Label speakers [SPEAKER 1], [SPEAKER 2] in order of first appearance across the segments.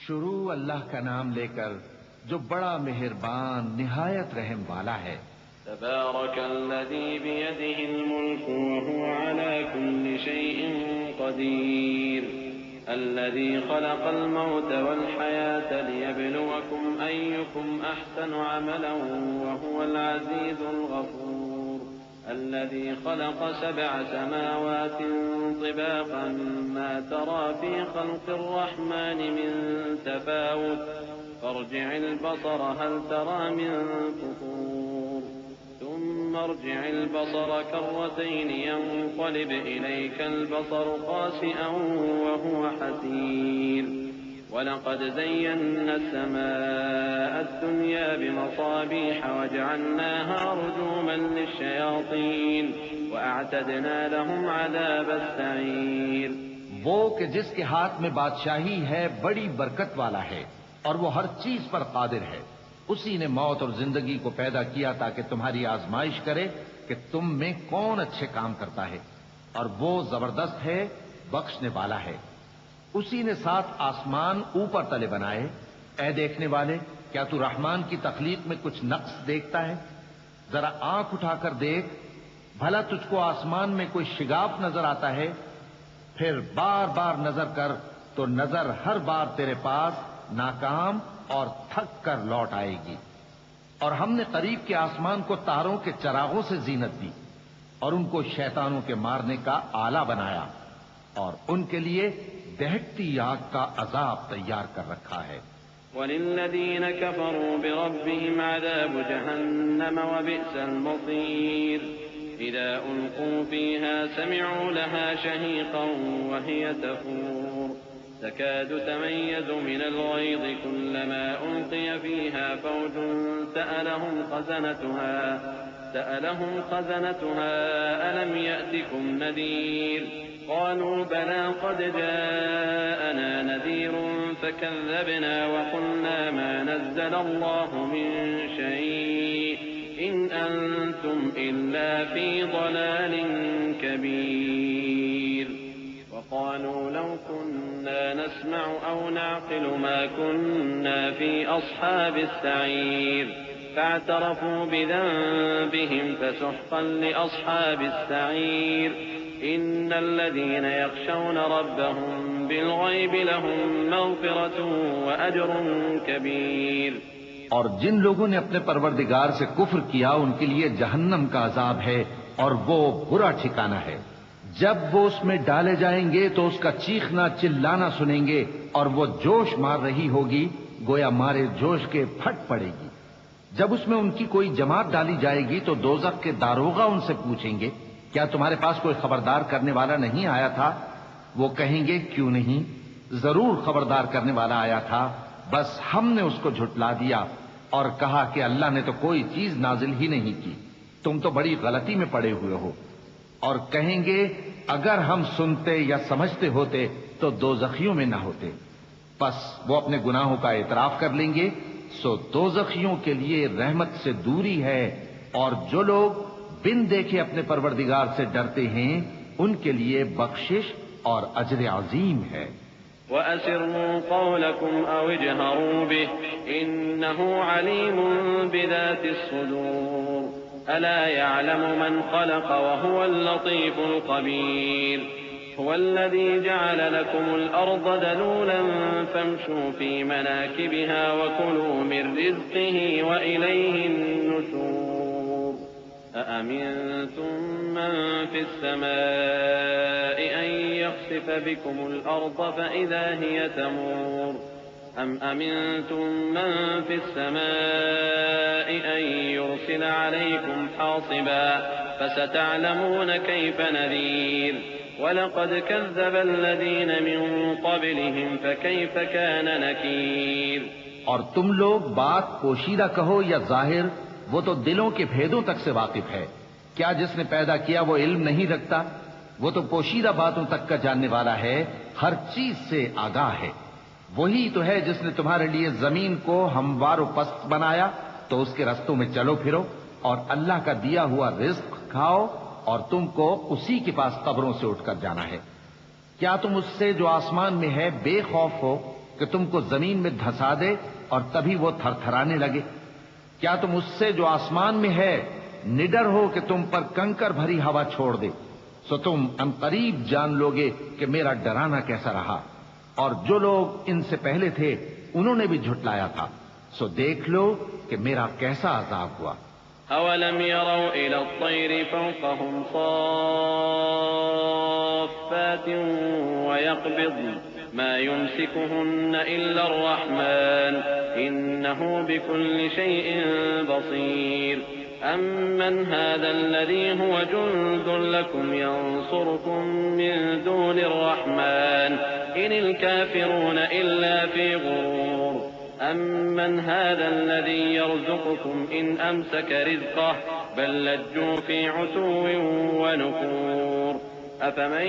[SPEAKER 1] شروع اللہ کا نام لے کر جو بڑا مہربان نہایت رحم والا ہے۔
[SPEAKER 2] تبارك الذي بيده الملك وهو على كل شيء قدير الذي خلق الموت والحياة ليبلوكم أيكم أحسن عملا وهو العزيز الغفور الذي خلق 7 سماوات طباقا ما ترى في خلق الرحمن من تفاوت فارجع البصر هل ترى من فطور ثم ارجع البصر كرتين ينقلب إليك البصر خاسئا وهو حسير ولقد زينا السماء الدنيا بمصابيح وجعلناها رجوما للشياطين وأعتدنا لهم عذاب السعير۔
[SPEAKER 1] وہ کہ جس کے ہاتھ میں بادشاہی ہے بڑی برکت والا ہے اور وہ ہر چیز پر قادر ہے۔ اسی نے موت اور زندگی کو پیدا کیا تاکہ تمہاری آزمائش کرے کہ تم میں کون اچھے کام کرتا ہے، اور وہ زبردست ہے، بخشنے والا ہے۔ اسی نے 7 آسمان اوپر تلے بنائے۔ اے دیکھنے والے، کیا تو رحمان کی تخلیق میں کچھ نقص دیکھتا ہے؟ ذرا آنکھ اٹھا کر دیکھ، بھلا تجھ کو آسمان میں کوئی شگاف نظر آتا ہے؟ پھر بار بار نظر کر تو نظر ہر بار تیرے پاس ناکام اور تھک کر لوٹ آئے گی۔ اور ہم نے قریب کے آسمان کو تاروں کے چراغوں سے زینت دی اور ان کو شیطانوں کے مارنے کا آلہ بنایا، اور ان کے لیے دہکتی آگ کا عذاب تیار کر رکھا ہے۔
[SPEAKER 2] وَلِلَّذِينَ كَفَرُوا بِرَبِّهِمْ عَذَابُ جَهَنَّمَ وَبِئْسَ الْمَصِيرُ إِذَا أُلْقُوا فِيهَا سَمِعُوا لَهَا شَهِيقًا وَهِيَ تَفُورُ تكاد تميز من الغيظ كلما ألقي فيها فوج سألهم خزنتها ألم يأتكم نذير قالوا بلى قد جاءنا نذير فكذبنا وقلنا ما نزل الله من شيء إن أنتم إلا في ضلال كبير وقالوا لو كنا نسمع أو نعقل ما كنا في أصحاب السعير فاعترفوا بذنبهم فسحقا لأصحاب السعير إن الذين يخشون ربهم بالغيب لهم مغفرة وأجر كبير۔
[SPEAKER 1] اور جن لوگوں نے اپنے پروردگار سے کفر کیا ان کے لیے جہنم کا عذاب ہے اور وہ برا ٹھکانہ ہے۔ جب وہ اس میں ڈالے جائیں گے تو اس کا چیخنا چلانا سنیں گے اور وہ جوش مار رہی ہوگی گویا مارے جوش کے پھٹ پڑے گی۔ جب اس میں ان کی کوئی جماعت ڈالی جائے گی تو دوزخ کے داروغہ ان سے پوچھیں گے کیا تمہارے پاس کوئی خبردار کرنے والا نہیں آیا تھا؟ وہ کہیں گے کیوں نہیں، ضرور خبردار کرنے والا آیا تھا، بس ہم نے اس کو جھٹلا دیا اور کہا کہ اللہ نے تو کوئی چیز نازل ہی نہیں کی، تم تو بڑی غلطی میں پڑے ہوئے ہو۔ اور کہیں گے اگر ہم سنتے یا سمجھتے ہوتے تو دوزخیوں میں نہ ہوتے۔ پس وہ اپنے گناہوں کا اعتراف کر لیں گے، سو دوزخیوں کے لیے رحمت سے دوری ہے، اور جو لوگ بن دیکھے اپنے پروردگار سے ڈرتے ہیں ان کے لیے بخشش اور اجر عظیم ہے۔
[SPEAKER 2] وَأَسِرُّوا قَوْلَكُمْ أَوْ اجْهَرُوا بِهِ إِنَّهُ عَلِيمٌ بِذَاتِ الصُّدُورِ ألا يعلم من خلق وهو اللطيف الخبير هو الذي جعل لكم الأرض ذلولا فامشوا في مناكبها وكلوا من رزقه وإليه النشور أأمنتم من في السماء أن يخسف بكم الأرض فإذا هي تمور أم أمنتم من في السماء أن يرسل عليكم حاصبا فستعلمون كيف نذير ولقد كذب الذين من قبلهم فكيف كان نكير۔
[SPEAKER 1] اور تم لوگ بات پوشیدہ کہو یا ظاہر، وہ تو دلوں کے بھیدوں تک سے واقف ہے۔ کیا جس نے پیدا کیا وہ علم نہیں رکھتا؟ وہ تو پوشیدہ باتوں تک کا جاننے والا ہے، ہر چیز سے آگاہ ہے۔ وہی تو ہے جس نے تمہارے لیے زمین کو ہموار و پست بنایا تو اس کے رستوں میں چلو پھرو اور اللہ کا دیا ہوا رزق کھاؤ، اور تم کو اسی کے پاس قبروں سے اٹھ کر جانا ہے۔ کیا تم اس سے جو آسمان میں ہے بے خوف ہو کہ تم کو زمین میں دھسا دے اور تبھی وہ تھر تھرانے لگے؟ کیا تم اس سے جو آسمان میں ہے نڈر ہو کہ تم پر کنکر بھری ہوا چھوڑ دے؟ سو تم ان قریب جان لوگے کہ میرا ڈرانا کیسا رہا، اور جو لوگ ان سے پہلے تھے انہوں نے بھی جھٹلایا تھا، سو دیکھ لو کہ میرا کیسا عذاب ہوا۔
[SPEAKER 2] أَوَلَمْ يَرَوْا إِلَى الطَّيْرِ فَوْقَهُمْ صَافَّاتٍ وَيَقْبِضْنَ مَا يُمْسِكُهُنَّ إِلَّا الرَّحْمَنُ إِنَّهُ بِكُلِّ شَيْءٍ بَصِيرٌ أَمَّنْ هَذَا الَّذِي هُوَ جُندٌ لَكُمْ يَنصُرُكُم مِّن دُونِ الرَّحْمَنِ إِنِ الْكَافِرُونَ إِلَّا فِي غُرُورٍ أَمَّنْ هَذَا الَّذِي يَرْزُقُكُمْ إِنْ أَمْسَكَ رِزْقَهُ بَل لَّجُّوا فِي عُتُوٍّ وَنُفُورٍ أَفَمَن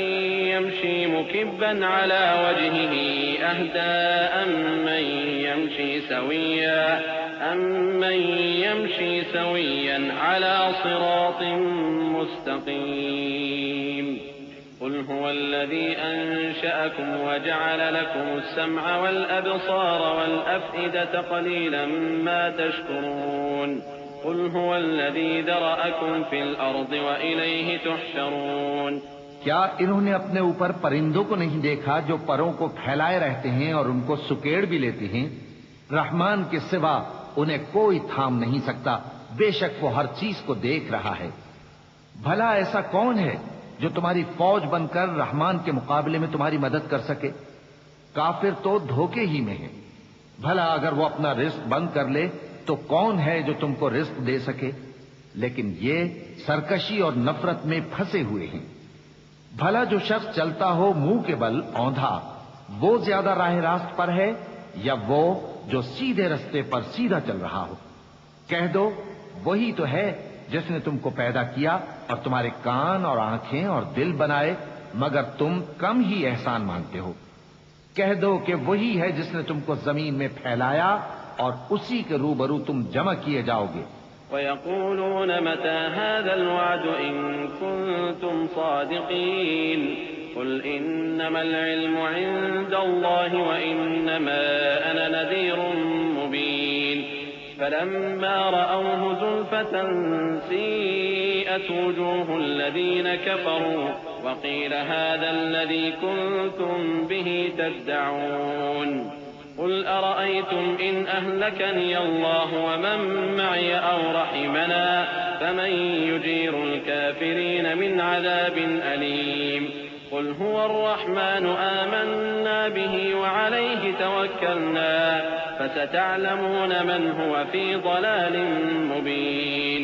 [SPEAKER 2] يَمْشِي مُكِبًّا عَلَى وَجْهِهِ أَهْدَىٰ أَمَّن يَمْشِي سَوِيًّا عَلَى صِرَاطٍ مُّسْتَقِيمٍ قُلْ هُوَ الَّذِي أَنشَأَكُمْ وَجَعَلَ لَكُمُ السَّمْعَ وَالْأَبْصَارَ وَالْأَفْئِدَةَ قَلِيلًا مَّا تَشْكُرُونَ قُلْ هُوَ الَّذِي ذَرَأَكُمْ فِي الْأَرْضِ وَإِلَيْهِ تُحْشَرُونَ
[SPEAKER 1] کیا انہوں نے اپنے اوپر پرندوں کو نہیں دیکھا جو پروں کو پھیلائے رہتے ہیں اور ان کو سکیڑ بھی لیتے ہیں؟ رحمان کے سوا انہیں کوئی تھام نہیں سکتا، بے شک وہ ہر چیز کو دیکھ رہا ہے۔ بھلا ایسا کون ہے جو تمہاری فوج بن کر رحمان کے مقابلے میں تمہاری مدد کر سکے؟ کافر تو دھوکے ہی میں ہے۔ بھلا اگر وہ اپنا رزق بند کر لے تو کون ہے جو تم کو رزق دے سکے؟ لیکن یہ سرکشی اور نفرت میں پھنسے ہوئے ہیں۔ بھلا جو شخص چلتا ہو منہ کے بل اوندھا، وہ زیادہ راہ راست پر ہے یا وہ جو سیدھے رستے پر سیدھا چل رہا ہو؟ کہہ دو وہی تو ہے جس نے تم کو پیدا کیا اور تمہارے کان اور آنکھیں اور دل بنائے، مگر تم کم ہی احسان مانتے ہو۔ کہہ دو کہ وہی ہے جس نے تم کو زمین میں پھیلایا اور اسی کے روبرو تم جمع کیے جاؤ گے۔
[SPEAKER 2] وَيَقُولُونَ مَتَىٰ هَٰذَا الْوَعْدُ إِن كُنتُمْ صَادِقِينَ قُلْ إِنَّمَا الْعِلْمُ عِندَ اللَّهِ وَإِنَّمَا أَنَا نَذِيرٌ مُّبِينٌ فَلَمَّا رَأَوْهُ زُلْفَةً سِيئَتْ وُجُوهُ الَّذِينَ كَفَرُوا وَقِيلَ هَٰذَا الَّذِي كُنتُمْ بِهِ تَدَّعُونَ قُلْ أَرَأَيْتُمْ إِنْ أَهْلَكَنِيَ اللَّهُ وَمَن مَّعِيَ أَوْ رَحِمَنَا فَمَن يُجِيرُ الْكَافِرِينَ مِنْ عَذَابٍ أَلِيمٍ قُلْ هُوَ الرَّحْمَٰنُ آمَنَّا بِهِ وَعَلَيْهِ تَوَكَّلْنَا فَسَتَعْلَمُونَ مَنْ هُوَ فِي ضَلَالٍ مُّبِينٍ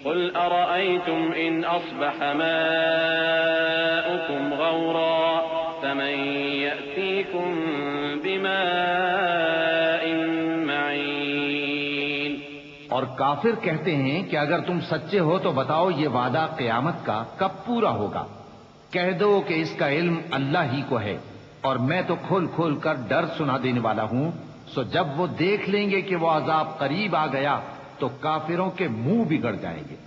[SPEAKER 2] قُلْ أَرَأَيْتُمْ إِنْ أَصْبَحَ مَاؤُكُمْ غَوْرًا فَمَن يَأْتِيكُم بِمَاءٍ مَّعِينٍ
[SPEAKER 1] اور کافر کہتے ہیں کہ اگر تم سچے ہو تو بتاؤ یہ وعدہ قیامت کا کب پورا ہوگا؟ کہہ دو کہ اس کا علم اللہ ہی کو ہے، اور میں تو کھول کھول کر ڈر سنا دینے والا ہوں۔ سو جب وہ دیکھ لیں گے کہ وہ عذاب قریب آ گیا تو کافروں کے منہ بگڑ جائیں گے،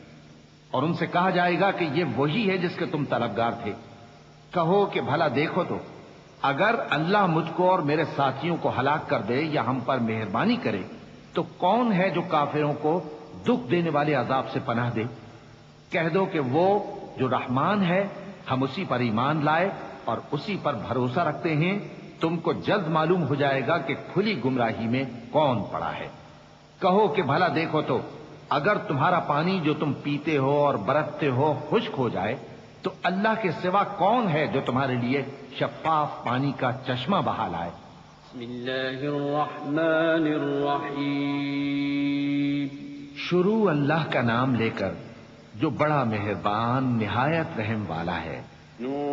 [SPEAKER 1] اور ان سے کہا جائے گا کہ یہ وہی ہے جس کے تم طلبگار تھے۔ کہو کہ بھلا دیکھو تو اگر اللہ مجھ کو اور میرے ساتھیوں کو ہلاک کر دے یا ہم پر مہربانی کرے تو کون ہے جو کافروں کو دکھ دینے والے عذاب سے پناہ دے؟ کہہ دو کہ وہ جو رحمان ہے، ہم اسی پر ایمان لائے اور اسی پر بھروسہ رکھتے ہیں۔ تم کو جلد معلوم ہو جائے گا کہ کھلی گمراہی میں کون پڑا ہے۔ کہو کہ بھلا دیکھو تو اگر تمہارا پانی جو تم پیتے ہو اور برتتے ہو خشک ہو جائے تو اللہ کے سوا کون ہے جو تمہارے لیے شفاف پانی کا چشمہ بہا لائے؟
[SPEAKER 2] بسم اللہ الرحمن الرحیم
[SPEAKER 1] شروع اللہ کا نام لے کر جو بڑا مہربان نہایت رحم والا ہے۔
[SPEAKER 2] نون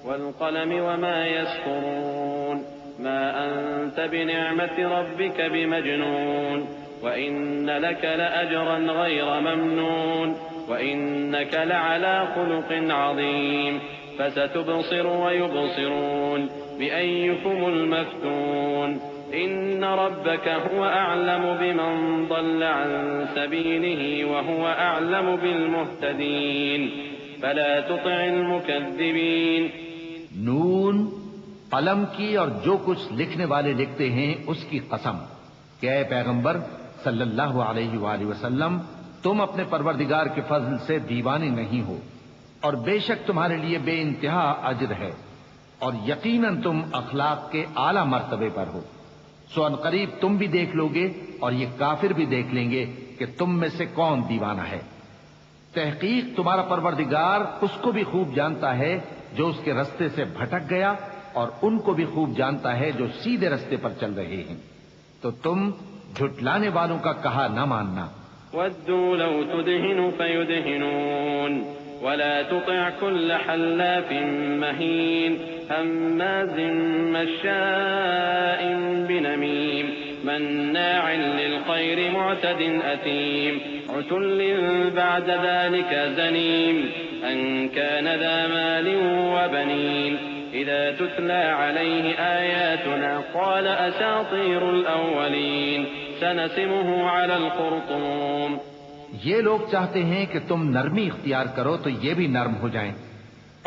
[SPEAKER 2] والقلم وما يسطرون ما أنت بنعمة ربك بمجنون وإن لك لأجرا غير ممنون وإنك لعلى خلق عظيم فستبصر ويبصرون بأيكم المفتون إن ربك هو أعلم بمن ضل عن سبيله وهو أعلم بالمهتدين فلا تطع المكذبين۔
[SPEAKER 1] نون قلم کی اور جو کچھ لکھنے والے لکھتے ہیں اس کی قسم کہ اے پیغمبر صلی اللہ علیہ وآلہ وسلم، تم اپنے پروردگار کے فضل سے دیوانے نہیں ہو، اور بے شک تمہارے لیے بے انتہا اجر ہے، اور یقیناً تم اخلاق کے اعلی مرتبے پر ہو۔ سو ان قریب تم بھی دیکھ لو گے اور یہ کافر بھی دیکھ لیں گے کہ تم میں سے کون دیوانہ ہے۔ تحقیق تمہارا پروردگار اس کو بھی خوب جانتا ہے جو اس کے رستے سے بھٹک گیا، اور ان کو بھی خوب جانتا ہے جو سیدھے رستے پر چل رہے ہیں، تو تم جھٹلانے والوں کا کہا نہ ماننا۔
[SPEAKER 2] وَدُّوا لَوْ تُدْهِنُ فَيُدْهِنُونَ وَلَا تُطِعْ كُلَّ حَلَّافٍ مَّهِينٍ هَمَّازٍ مَّشَّاءٍ بِنَمِيمٍ مَّنَّاعٍ لِّلْخَيْرِ مُعْتَدٍ أَثِيمٍ عُتُلٍّ بَعْدَ ذَلِكَ زَنِيمٍ أَن كَانَ ذَا مَالٍ وَبَنِينَ إِذَا تُتْلَىٰ عَلَيْهِ آيَاتُنَا قَالَ أَسَاطِيرُ الْأَوَّلِينَ سَنَسِمُهُ عَلَى الْخُرْطُومِ۔
[SPEAKER 1] یہ لوگ چاہتے ہیں کہ تم نرمی اختیار کرو تو یہ بھی نرم ہو جائیں،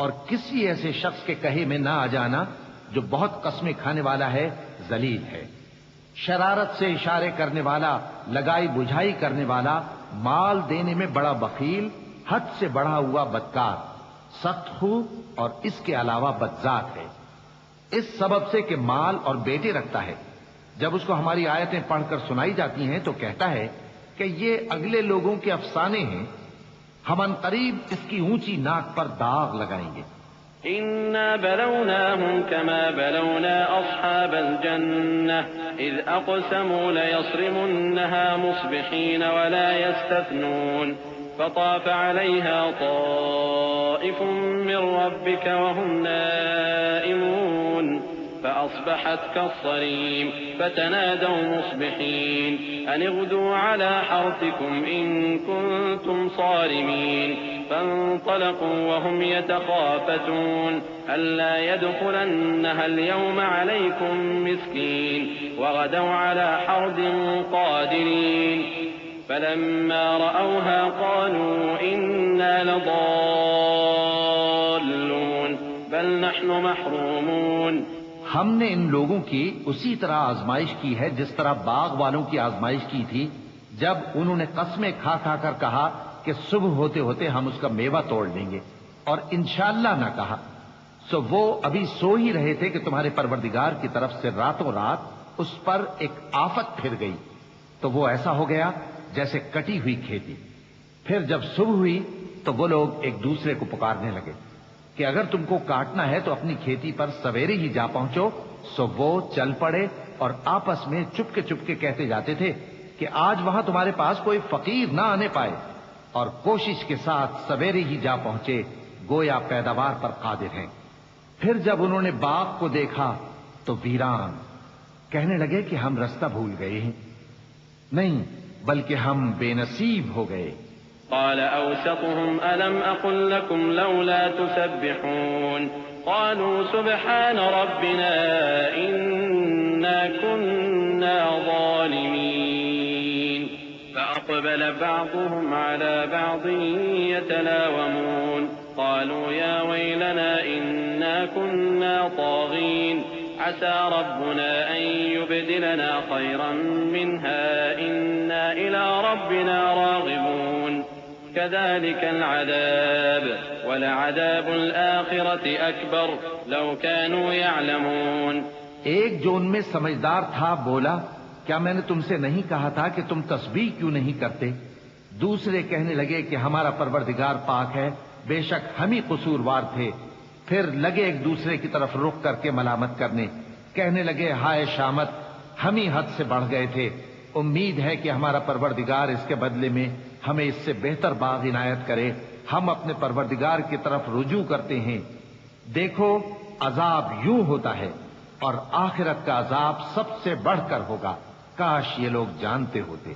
[SPEAKER 1] اور کسی ایسے شخص کے کہے میں نہ آ جانا جو بہت قسمیں کھانے والا ہے، ذلیل ہے، شرارت سے اشارے کرنے والا، لگائی بجھائی کرنے والا، مال دینے میں بڑا بخیل، حد سے بڑھا ہوا بدکار، سخت خو، اور اس کے علاوہ بدذات ہے، اس سبب سے کہ مال اور بیٹے رکھتا ہے۔ جب اس کو ہماری آیتیں پڑھ کر سنائی جاتی ہیں تو کہتا ہے کہ یہ اگلے لوگوں کے افسانے ہیں، ہم ان قریب اس کی اونچی ناک پر داغ لگائیں گے۔
[SPEAKER 2] إِنَّا بَلَوْنَاهُمْ كَمَا بَلَوْنَا أَصْحَابَ الْجَنَّةِ إِذْ أَقْسَمُوا لَيَصْرِمُنَّهَا مُصْبِحِينَ وَلَا يَسْتَثْنُونَ فَطَافَ عَلَيْهَا طَائِفٌ مِّن رَّبِّكَ وَهُمْ نَائِمُونَ فأصبحت كالصريم فتنادوا مصبحين أن اغدوا على حرثكم إن كنتم صارمين فانطلقوا وهم يتخافتون ألا يدخلنها اليوم عليكم مسكين وغدوا على حرد قادرين فلما رأوها قالوا إنا لضالون بل نحن محرومون۔
[SPEAKER 1] ہم نے ان لوگوں کی اسی طرح آزمائش کی ہے جس طرح باغ والوں کی آزمائش کی تھی جب انہوں نے قسمیں کھا کھا کر کہا کہ صبح ہوتے ہوتے ہم اس کا میوہ توڑ لیں گے، اور انشاءاللہ نہ کہا۔ سو وہ ابھی سو ہی رہے تھے کہ تمہارے پروردگار کی طرف سے راتوں رات اس پر ایک آفت پھر گئی، تو وہ ایسا ہو گیا جیسے کٹی ہوئی کھیتی۔ پھر جب صبح ہوئی تو وہ لوگ ایک دوسرے کو پکارنے لگے کہ اگر تم کو کاٹنا ہے تو اپنی کھیتی پر سویرے ہی جا پہنچو۔ سو وہ چل پڑے اور آپس میں چپکے چپکے کہتے جاتے تھے کہ آج وہاں تمہارے پاس کوئی فقیر نہ آنے پائے، اور کوشش کے ساتھ سویرے ہی جا پہنچے، گویا پیداوار پر قادر ہیں۔ پھر جب انہوں نے باغ کو دیکھا تو ویران، کہنے لگے کہ ہم رستہ بھول گئے ہیں، نہیں بلکہ ہم بے نصیب ہو گئے۔
[SPEAKER 2] قال أوسطهم ألم أقل لكم لولا تسبحون قالوا سبحان ربنا إنا كنا ظالمين فأقبل بعضهم على بعض يتلاومون قالوا يا ويلنا إنا كنا طاغين عسى ربنا أن يبدلنا خيرا منها إنا إلى ربنا راغبون كذلك العذاب ولعذاب الآخرة أكبر لو كانوا يعلمون۔
[SPEAKER 1] ایک جو ان میں سمجھدار تھا بولا، کیا میں نے تم سے نہیں کہا تھا کہ تم تسبیح کیوں نہیں کرتے؟ دوسرے کہنے لگے کہ ہمارا پروردگار پاک ہے، بے شک ہم ہی قصوروار تھے۔ پھر لگے ایک دوسرے کی طرف رخ کر کے ملامت کرنے، کہنے لگے ہائے شامت، ہم ہی حد سے بڑھ گئے تھے۔ امید ہے کہ ہمارا پروردگار اس کے بدلے میں ہمیں اس سے بہتر باغ عنایت کرے۔ ہم اپنے پروردگار کی طرف رجوع کرتے ہیں۔ دیکھو عذاب یوں ہوتا ہے، اور آخرت کا عذاب سب سے بڑھ کر ہوگا، کاش یہ لوگ جانتے ہوتے۔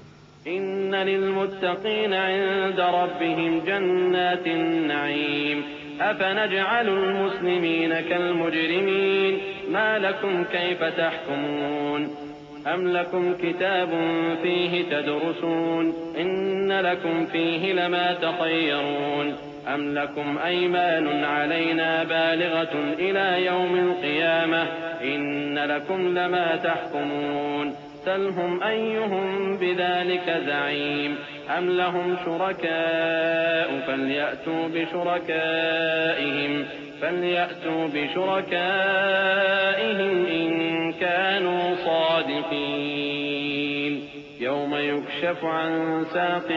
[SPEAKER 2] إن للمتقين عند ربهم جنات النعيم أفنجعل المسلمين كالمجرمين ما لكم كيف تحكمون أم لكم كتاب فيه تدرسون إن لكم فيه لما تخيرون أم لكم أيمان علينا بالغة إلى يوم القيامة إن لكم لما تحكمون سلهم أيهم بذلك زعيم أم لهم شركاء فليأتوا بشركائهم إن كانوا صادقين يوم يكشف عن ساق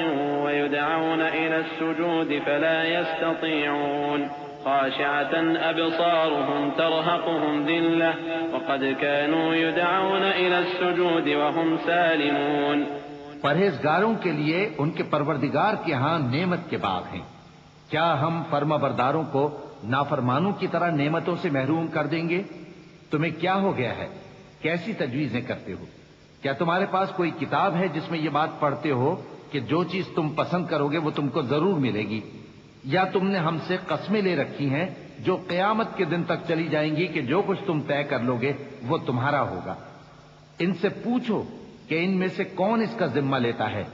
[SPEAKER 2] ويدعون إلى السجود فلا يستطيعون خاشعة أبصارهم ترهقهم ذلة وقد كانوا يدعون إلى السجود وهم سالمون.
[SPEAKER 1] پرہیزگاروں کے لیے ان کے پروردگار کے ہاں نعمت کے باغ ہیں. کیا ہم فرما برداروں کو نافرمانوں کی طرح نعمتوں سے محروم کر دیں گے؟ تمہیں کیا ہو گیا ہے؟ کیسی تجویزیں کرتے ہو؟ کیا تمہارے پاس کوئی کتاب ہے جس میں یہ بات پڑھتے ہو کہ جو چیز تم پسند کرو گے وہ تم کو ضرور ملے گی؟ یا تم نے ہم سے قسمیں لے رکھی ہیں جو قیامت کے دن تک چلی جائیں گی کہ جو کچھ تم طے کر لو گے وہ تمہارا ہوگا؟ ان سے پوچھو کہ ان میں سے کون اس کا ذمہ لیتا ہے؟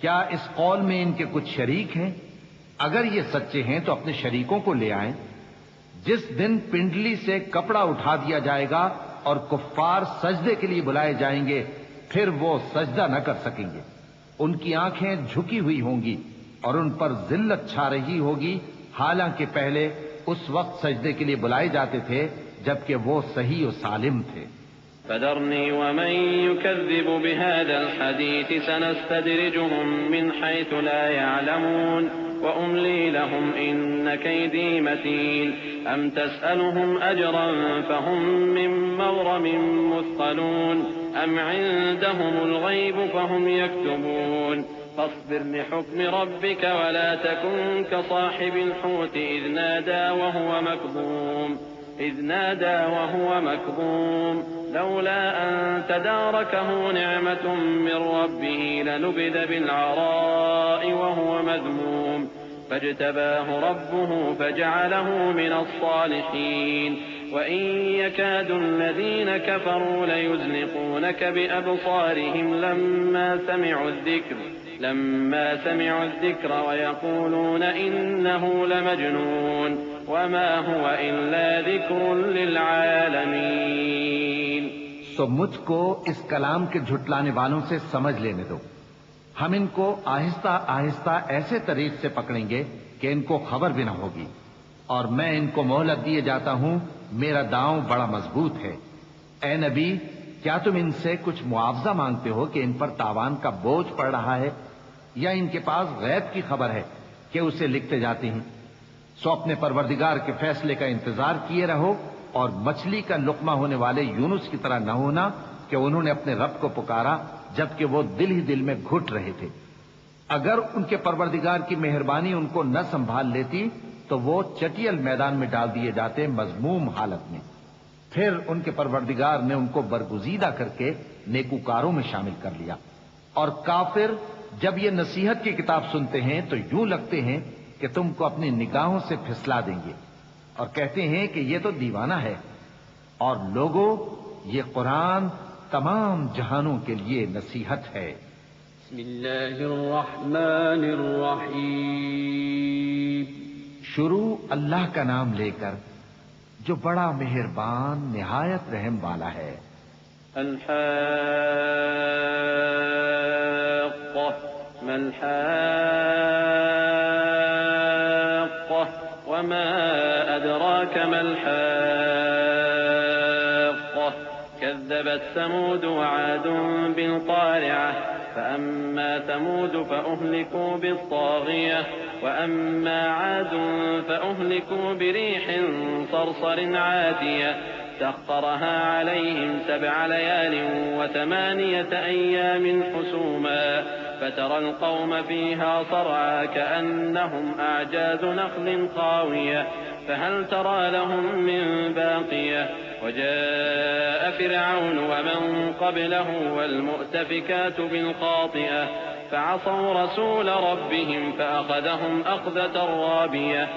[SPEAKER 1] کیا اس قول میں ان کے کچھ شریک ہیں؟ اگر یہ سچے ہیں تو اپنے شریکوں کو لے آئیں. جس دن پنڈلی سے کپڑا اٹھا دیا جائے گا اور کفار سجدے کے لیے بلائے جائیں گے پھر وہ سجدہ نہ کر سکیں گے. ان کی آنکھیں جھکی ہوئی ہوں گی اور ان پر ذلت چھا رہی ہوگی، حالانکہ پہلے اس وقت سجدے کے لیے بلائے جاتے تھے جبکہ وہ صحیح و سالم تھے.
[SPEAKER 2] فذرني ومن يكذب بهذا الحديث سنستدرجهم من حيث لا يعلمون وأملي لهم إن كيدي متين أم تسألهم أجرا فهم من مغرم مثقلون أم عندهم الغيب فهم يكتبون فاصبر لحكم ربك ولا تكن كصاحب الحوت إذ نادى وهو مكظوم لولا أن تداركه نعمة من ربه لنبذ بالعراء وهو مذموم فاجتباه ربه فجعله من الصالحين وإن يكاد الذين كفروا ليزلقونك بأبصارهم لما سمعوا الذكر ويقولون إنه لمجنون وما هو إلا ذكر للعالمين.
[SPEAKER 1] سو مجھ کو اس کلام کے جھٹلانے والوں سے سمجھ لینے دو. ہم ان کو آہستہ آہستہ ایسے طریق سے پکڑیں گے کہ ان کو خبر بھی نہ ہوگی، اور میں ان کو مہلت دیے جاتا ہوں، میرا داؤں بڑا مضبوط ہے. اے نبی، کیا تم ان سے کچھ معاوضہ مانگتے ہو کہ ان پر تاوان کا بوجھ پڑ رہا ہے، یا ان کے پاس غیب کی خبر ہے کہ اسے لکھتے جاتے ہیں؟ سو اپنے پروردگار کے فیصلے کا انتظار کیے رہو، اور مچھلی کا لقمہ ہونے والے یونس کی طرح نہ ہونا کہ انہوں نے اپنے رب کو پکارا جبکہ وہ دل ہی دل میں گھٹ رہے تھے. اگر ان کے پروردگار کی مہربانی ان کو نہ سنبھال لیتی تو وہ چٹیل میدان میں ڈال دیے جاتے مذموم حالت میں. پھر ان کے پروردگار نے ان کو برگزیدہ کر کے نیکوکاروں میں شامل کر لیا. اور کافر جب یہ نصیحت کی کتاب سنتے ہیں تو یوں لگتے ہیں کہ تم کو اپنی نگاہوں سے پھسلا دیں گے، اور کہتے ہیں کہ یہ تو دیوانہ ہے. اور لوگوں، یہ قرآن تمام جہانوں کے لیے نصیحت ہے.
[SPEAKER 2] بسم اللہ الرحمن الرحیم.
[SPEAKER 1] شروع اللہ کا نام لے کر جو بڑا مہربان نہایت رحم والا ہے.
[SPEAKER 2] الحاقہ ما الحاقہ وما أدراك ما الحاقة كذبت ثمود وعاد بالقارعة فأما ثمود فأهلكوا بالطاغية وأما عاد فأهلكوا بريح صرصر عاتية سخرها عليهم 7 ليال و8 أيام حسوما فترى القوم فيها صرعا كأنهم أعجاز نخل خاوية فهل ترى لهم من باقية وجاء فرعون ومن قبله والمؤتفكات بالخاطئة فعصوا رسول ربهم فأخذهم أخذة رابية.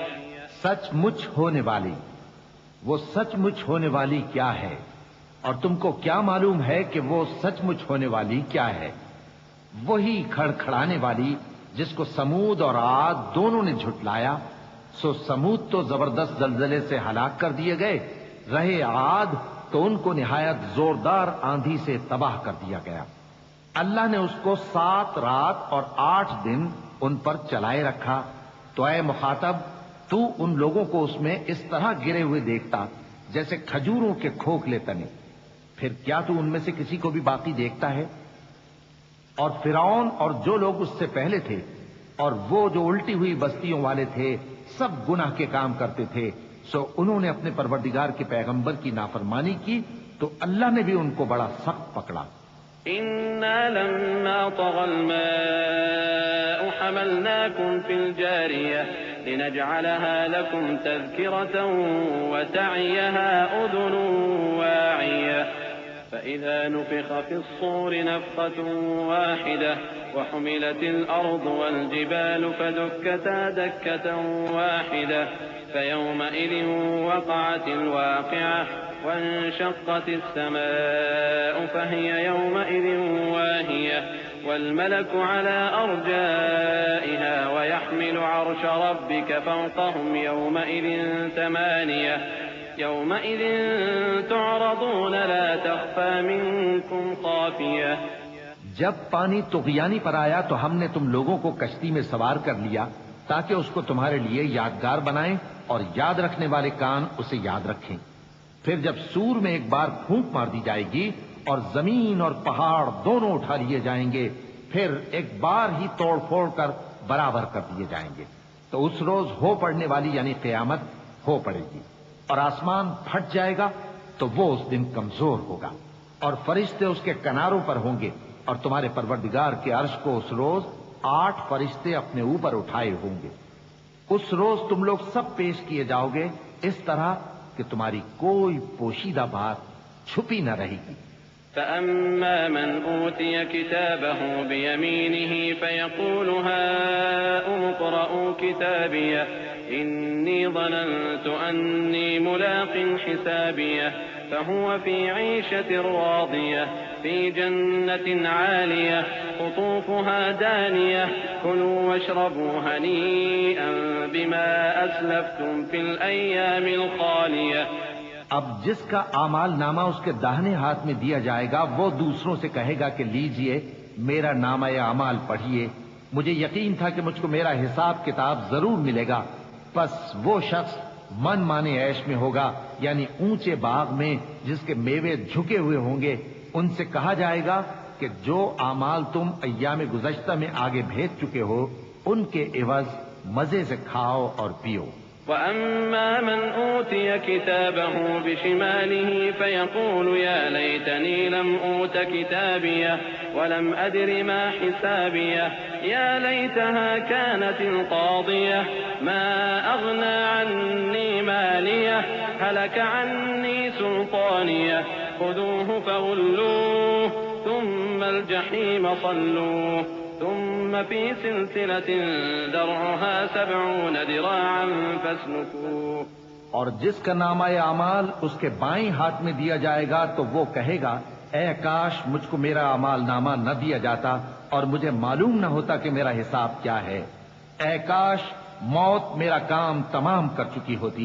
[SPEAKER 1] سچ مچ ہونے والی، وہ سچ مچ ہونے والی کیا ہے؟ اور تم کو کیا معلوم ہے کہ وہ سچ مچ ہونے والی کیا ہے؟ وہی کھڑکھڑانے والی جس کو سمود اور عاد دونوں نے جھٹلایا، سو سمود تو زبردست زلزلے سے ہلاک کر دیے گئے، رہے عاد تو ان کو نہایت زوردار آندھی سے تباہ کر دیا گیا۔ اللہ نے اس کو 7 رات اور 8 دن ان پر چلائے رکھا، تو اے مخاطب تو ان لوگوں کو اس میں اس طرح گرے ہوئے دیکھتا جیسے کھجوروں کے کھوکھلے تنے، پھر کیا تو ان میں سے کسی کو بھی باقی دیکھتا ہے؟ اور فرعون اور جو لوگ اس سے پہلے تھے اور وہ جو الٹی ہوئی بستیوں والے تھے سب گناہ کے کام کرتے تھے، سو انہوں نے اپنے پروردگار کے پیغمبر کی نافرمانی کی تو اللہ نے بھی ان کو بڑا سخت پکڑا۔
[SPEAKER 2] إنا لما طغى الماء حملناكم في الجارية لنجعلها لكم تذكرة وتعيها أذن واعية فإذا نفخ في الصور نفخة واحدة وحملت الأرض والجبال فدكتا دكة واحدة فيومئذ وقعت الواقعة وانشقت السماء فهي يومئذ واهية والملك على أرجائها ويحمل عرش ربك فوقهم يومئذ ثمانية يومئذ تعرضون لا تخفى منكم خافية۔
[SPEAKER 1] جب پانی طغیانی پر آیا تو ہم نے تم لوگوں کو کشتی میں سوار کر لیا تاکہ اس کو تمہارے لیے یادگار بنائیں اور یاد رکھنے والے کان اسے یاد رکھیں۔ پھر جب سور میں ایک بار پھونک مار دی جائے گی اور زمین اور پہاڑ دونوں اٹھا لیے جائیں گے، پھر ایک بار ہی توڑ پھوڑ کر برابر کر دیے جائیں گے، تو اس روز ہو پڑنے والی یعنی قیامت ہو پڑے گی اور آسمان پھٹ جائے گا تو وہ اس دن کمزور ہوگا اور فرشتے اس کے کناروں پر ہوں گے اور تمہارے پروردگار کے عرش کو اس روز 8 فرشتے اپنے اوپر اٹھائے ہوں گے۔ اس روز تم لوگ سب پیش کیے جاؤ گے اس طرح کہ تمہاری کوئی پوشیدہ بات چھپی نہ رہے گی۔
[SPEAKER 2] فأما من أوتي كتابه بيمينه فيقول هاؤم اقرءوا كتابيه إني ظننت أني ملاق حسابيه فهو في عيشة راضية في جنة عالية قطوفها دانية كلوا واشربوا هنيئا بما أسلفتم في الأيام الخالية۔
[SPEAKER 1] اب جس کا اعمال نامہ اس کے داہنے ہاتھ میں دیا جائے گا وہ دوسروں سے کہے گا کہ لیجئے میرا نامہ اعمال پڑھیے، مجھے یقین تھا کہ مجھ کو میرا حساب کتاب ضرور ملے گا۔ پس وہ شخص من مانے عیش میں ہوگا، یعنی اونچے باغ میں جس کے میوے جھکے ہوئے ہوں گے۔ ان سے کہا جائے گا کہ جو اعمال تم ایام گزشتہ میں آگے بھیج چکے ہو ان کے عوض مزے سے کھاؤ اور پیو۔
[SPEAKER 2] وأما من أوتي كتابه بشماله فيقول يا ليتني لم أوت كتابيه ولم أدر ما حسابيه يا ليتها كانت القاضية ما أغنى عني ماليه هلك عني سلطانيه خذوه فغلوه ثم الجحيم صلوه ثم في سلسلة درعها 70 ذراعا فاسلكوه۔
[SPEAKER 1] اور جس کا نامہ اعمال اس کے بائیں ہاتھ میں دیا جائے گا تو وہ کہے گا اے کاش مجھ کو میرا اعمال نامہ نہ دیا جاتا اور مجھے معلوم نہ ہوتا کہ میرا حساب کیا ہے۔ اے کاش موت میرا کام تمام کر چکی ہوتی،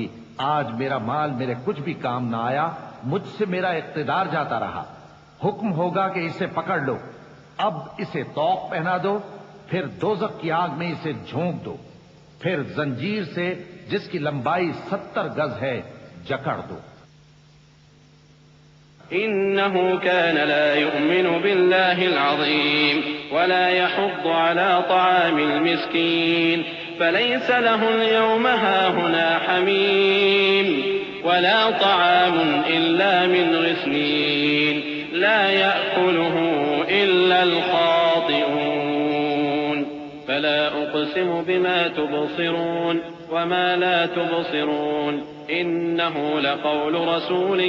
[SPEAKER 1] آج میرا مال میرے کچھ بھی کام نہ آیا، مجھ سے میرا اقتدار جاتا رہا۔ حکم ہوگا کہ اسے پکڑ لو، اب اسے طوق پہنا دو، پھر دوزخ کی آگ میں اسے جھونک دو، پھر زنجیر سے جس کی لمبائی 70 گز ہے جکڑ دو۔
[SPEAKER 2] إنه كان لا يؤمن بالله العظيم ولا يحض على طعام المسكين فليس له اليوم هاهنا حميم ولا طعام إلا من غسلين لا يأكله إلا الخاطئون فلا أقسم بما تبصرون وما لا تبصرون إنه لقول رسول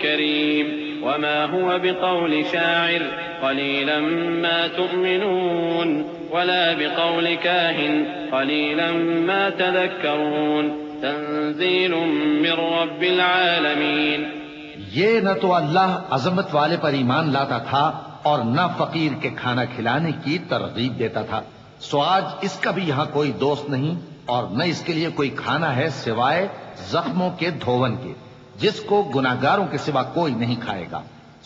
[SPEAKER 2] كريم وما هو بقول شاعر قليلا ما تؤمنون ولا بقول كاهن قليلا ما تذكرون تنزيل من رب العالمين۔
[SPEAKER 1] یہ نہ تو اللہ عظمت والے پر ایمان لاتا تھا اور نہ فقیر کے کھانا کھلانے کی ترغیب دیتا تھا، سو آج اس کا بھی یہاں کوئی دوست نہیں اور نہ اس کے لیے کوئی کھانا ہے سوائے زخموں کے دھون کے، جس کو گناہگاروں کے سوا کوئی نہیں کھائے گا۔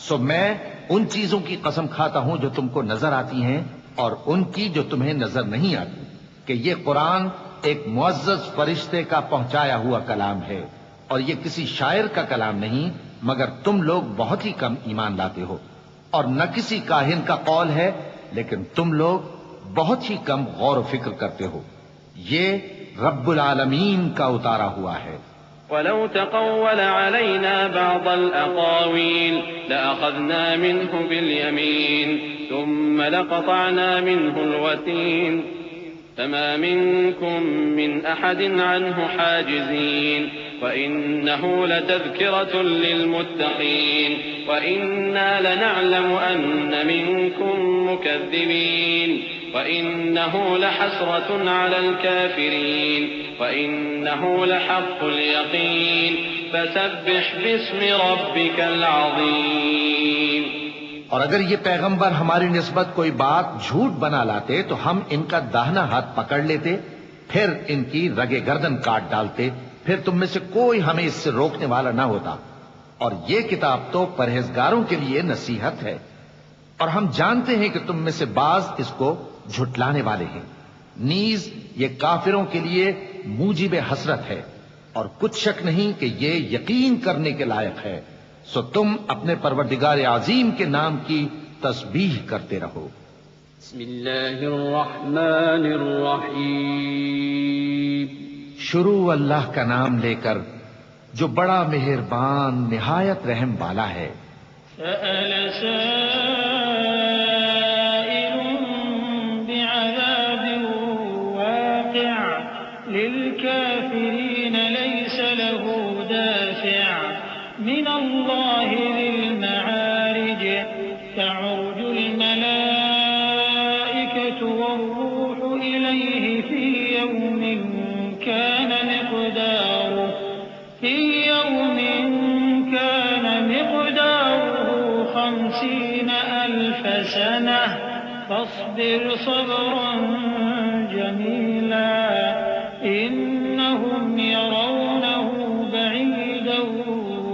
[SPEAKER 1] سو میں ان چیزوں کی قسم کھاتا ہوں جو تم کو نظر آتی ہیں اور ان کی جو تمہیں نظر نہیں آتی، کہ یہ قرآن ایک معزز فرشتے کا پہنچایا ہوا کلام ہے، اور یہ کسی شاعر کا کلام نہیں، مگر تم لوگ بہت ہی کم ایمان لاتے ہو، اور نہ کسی کاہن کا قول ہے، لیکن تم لوگ بہت ہی کم غور و فکر کرتے ہو۔ یہ رب العالمین کا اتارا ہوا ہے۔
[SPEAKER 2] ولو تقول علينا بعض الأقاويل لأخذنا منه باليمين ثم لقطعنا منه الوتين فما منكم من أحد عنه حاجزين وإنه لتذكرة للمتقين وإنا لنعلم أن منكم مكذبين وإنه لحسرة على الكافرين وإنه لحق اليقين فسبح باسم ربك العظيم۔
[SPEAKER 1] اور اگر یہ پیغمبر ہماری نسبت کوئی بات جھوٹ بنا لاتے تو ہم ان کا داہنا ہاتھ پکڑ لیتے، پھر ان کی رگے گردن کاٹ ڈالتے، پھر تم میں سے کوئی ہمیں اس سے روکنے والا نہ ہوتا۔ اور یہ کتاب تو پرہیزگاروں کے لیے نصیحت ہے، اور ہم جانتے ہیں کہ تم میں سے بعض اس کو جھٹلانے والے ہیں۔ نیز یہ کافروں کے لیے موجب حسرت ہے، اور کچھ شک نہیں کہ یہ یقین کرنے کے لائق ہے۔ سو تم اپنے پروردگار عظیم کے نام کی تسبیح کرتے رہو۔
[SPEAKER 3] بسم اللہ الرحمن الرحیم۔
[SPEAKER 1] شروع اللہ کا نام لے کر جو بڑا مہربان نہایت رحم والا ہے۔
[SPEAKER 4] سأل سائل بعذاب واقع للكافرين ليس له دافع من الله ذي المعارج تعرج الملائكة والروح إليه في يوم كان مقداره 50,000 سنة فاصبر صبرا جميلا إنهم يرونه بعيدا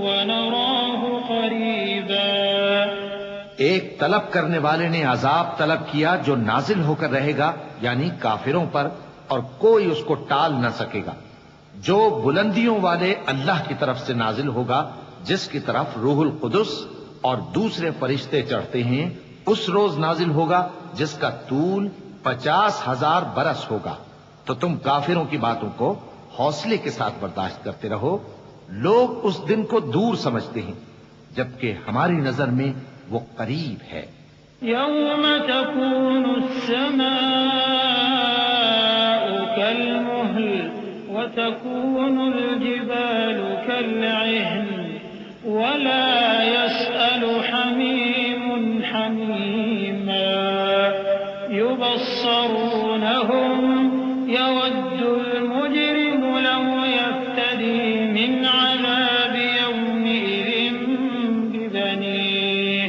[SPEAKER 4] ونراه قريبا۔
[SPEAKER 1] ایک طلب کرنے والے نے عذاب طلب کیا جو نازل ہو کر رہے گا، یعنی کافروں پر، اور کوئی اس کو ٹال نہ سکے گا، جو بلندیوں والے اللہ کی طرف سے نازل ہوگا، جس کی طرف روح القدس اور دوسرے فرشتے چڑھتے ہیں، اس روز نازل ہوگا جس کا طول 50,000 برس ہوگا۔ تو تم کافروں کی باتوں کو حوصلے کے ساتھ برداشت کرتے رہو۔ لوگ اس دن کو دور سمجھتے ہیں، جبکہ ہماری نظر میں وہ قریب ہے۔
[SPEAKER 4] يوم تكون السماء كالمهل وتكون الجبال كالعهن ولا يسأل حميم حميما يبصرونهم يود المجرم لو يفتدي من عذاب يومئذ ببنيه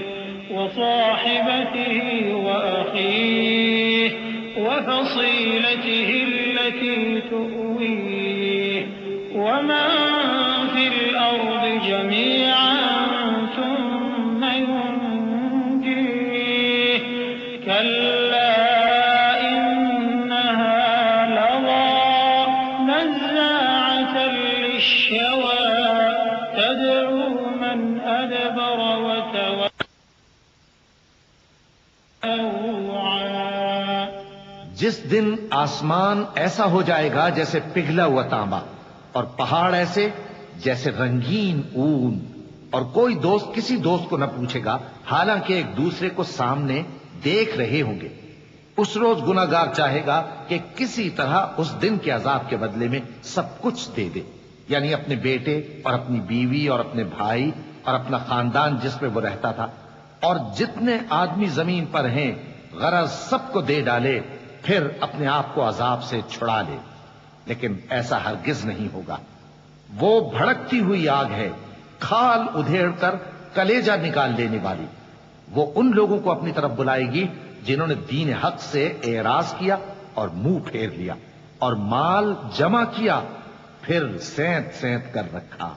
[SPEAKER 4] وصاحبته وأخيه وفصيلته التي تؤويه ومن في الأرض جميعا ثم ينجيه كلا إنها لظى نزاعة للشوى تدعو من أدبر وتولى
[SPEAKER 1] جس دن آسمان ایسا ہو جائے گا جیسے پگھلا ہوا تانبا، اور پہاڑ ایسے جیسے رنگین اون، اور کوئی دوست کسی دوست کو نہ پوچھے گا، حالانکہ ایک دوسرے کو سامنے دیکھ رہے ہوں گے۔ اس روز گناہگار چاہے گا کہ کسی طرح اس دن کے عذاب کے بدلے میں سب کچھ دے دے، یعنی اپنے بیٹے اور اپنی بیوی اور اپنے بھائی اور اپنا خاندان جس میں وہ رہتا تھا، اور جتنے آدمی زمین پر ہیں، غرض سب کو دے ڈالے، پھر اپنے آپ کو عذاب سے چھڑا لے۔ لیکن ایسا ہرگز نہیں ہوگا۔ وہ بھڑکتی ہوئی آگ ہے، کھال ادھیڑ کر کلیجہ نکال لینے والی۔ وہ ان لوگوں کو اپنی طرف بلائے گی جنہوں نے دین حق سے اعراض کیا اور منہ پھیر لیا، اور مال جمع کیا پھر سینت سینت کر رکھا۔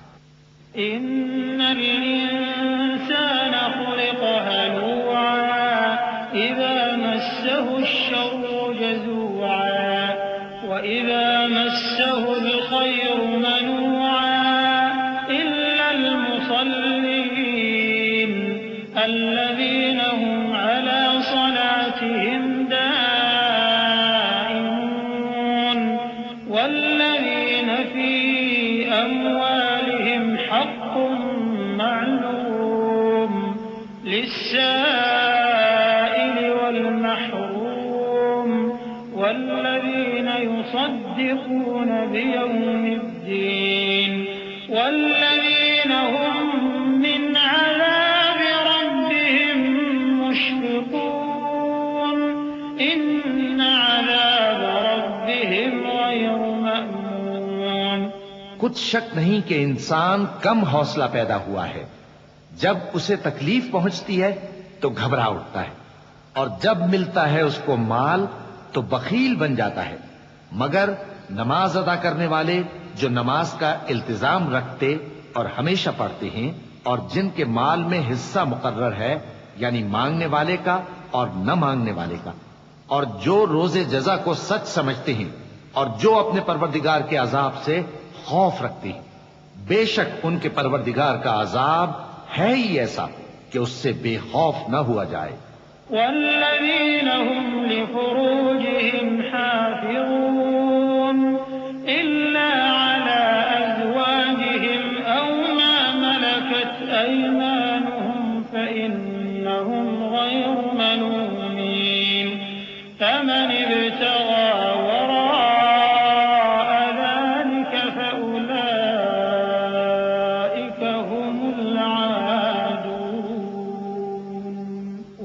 [SPEAKER 4] إن الإنسان خلق هلوعا إذا مسه الشر جزوعا وإذا مسه الخير منوعا إلا المصلين الذين هم على صلاتهم دائمون والذين في أموالهم حق معلوم للسائل والمحروم والذين يصدقون بيوم الدين والذين هم من عذاب ربهم مشفقون إن عذاب ربهم غير مأمون۔
[SPEAKER 1] کچھ شک نہیں کہ انسان کم حوصلہ پیدا ہوا ہے، جب اسے تکلیف پہنچتی ہے تو گھبرا اٹھتا ہے، اور جب ملتا ہے اس کو مال تو بخیل بن جاتا ہے، مگر نماز ادا کرنے والے جو نماز کا التزام رکھتے اور ہمیشہ پڑھتے ہیں اور جن کے مال میں حصہ مقرر ہے، یعنی مانگنے والے کا اور نہ مانگنے والے کا، اور جو روز جزا کو سچ سمجھتے ہیں اور جو اپنے پروردگار کے عذاب سے خوف رکھتے ہیں، بے شک ان کے پروردگار کا عذاب ہے ہی ایسا کہ اس سے بے خوف نہ ہوا جائے۔
[SPEAKER 4] والذين هم لفروجهم حافظون إلا على أزواجهم أو ما ملكت أيمانهم فإنهم غير ملومين فمن ابتغى وراء ذلك فأولئك هم العادون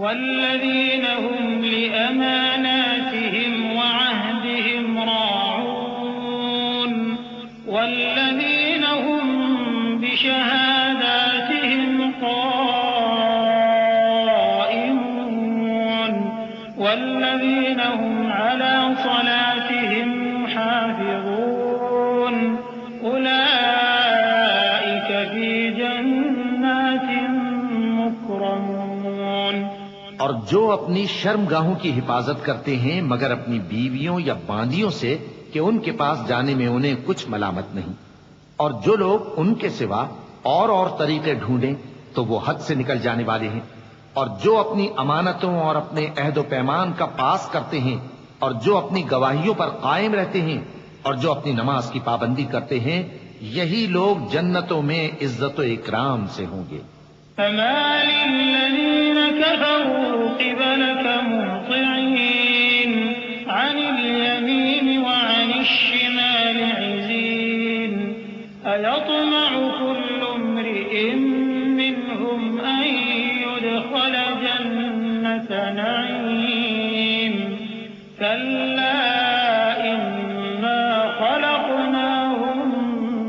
[SPEAKER 4] والذين هم لأماناتهم وعهدهم راعون والذين هم بشهاداتهم قائمون والذين هم على صلاتهم يحافظون أولئك في جنات مكرمون۔
[SPEAKER 1] اور جو اپنی شرمگاہوں کی حفاظت کرتے ہیں مگر اپنی بیویوں یا باندیوں سے کہ ان کے پاس جانے میں انہیں کچھ ملامت نہیں، اور جو لوگ ان کے سوا اور طریقے ڈھونڈیں تو وہ حد سے نکل جانے والے ہیں، اور جو اپنی امانتوں اور اپنے عہد و پیمان کا پاس کرتے ہیں اور جو اپنی گواہیوں پر قائم رہتے ہیں اور جو اپنی نماز کی پابندی کرتے ہیں، یہی لوگ جنتوں میں عزت و اکرام سے ہوں گے۔
[SPEAKER 4] فما للذين كفروا قبلك مهطعين عن اليمين وعن الشمال عزين أيطمع كل امرئ منهم أن يدخل جنة نعيم كلا إنا خلقناهم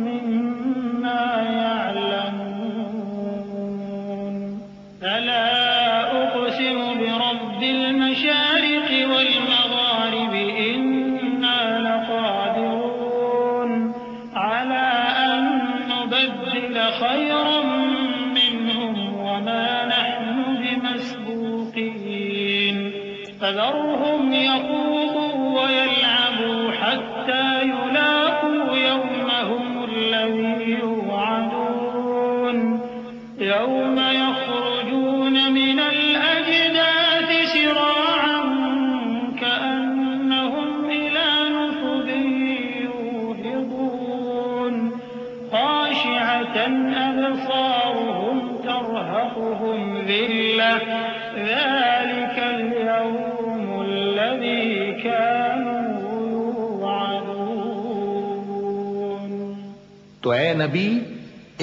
[SPEAKER 4] مما يعلمون فلا أقسم برب المشارق والمغارب إنا لقادرون على أن نبدل خيرا منهم وما نحن بمسبوقين فذرهم يخوضوا ويلعبوا حتى يلاقوا يومهم الذي يوعدون يوم يخرجون من الأجداث سراعا كأنهم إلى نصب يوفضون خاشعة أبصارهم ترهقهم ذلة ذلك اليوم الذي كانوا يوعدون۔
[SPEAKER 1] تو اے نبی،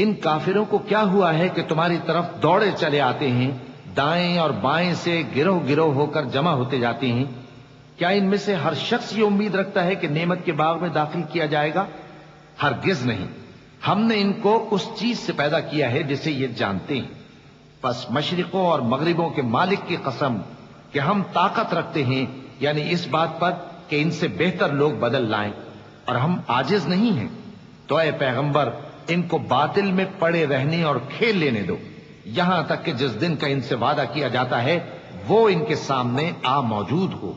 [SPEAKER 1] ان کافروں کو کیا ہوا ہے کہ تمہاری طرف دوڑے چلے آتے ہیں، دائیں اور بائیں سے گروہ گروہ ہو کر جمع ہوتے جاتے ہیں؟ کیا ان میں سے ہر شخص یہ امید رکھتا ہے کہ نعمت کے باغ میں داخل کیا جائے گا؟ ہرگز نہیں، ہم نے ان کو اس چیز سے پیدا کیا ہے جسے یہ جانتے ہیں۔ پس مشرقوں اور مغربوں کے مالک کی قسم کہ ہم طاقت رکھتے ہیں، یعنی اس بات پر کہ کہ ان سے بہتر لوگ بدل لائیں، اور ہم عاجز نہیں ہیں۔ تو اے پیغمبر ان کو باطل میں پڑے رہنے اور کھیل لینے دو، یہاں تک کہ جس دن کا ان سے وعدہ کیا جاتا ہے وہ ان کے سامنے آ موجود ہو۔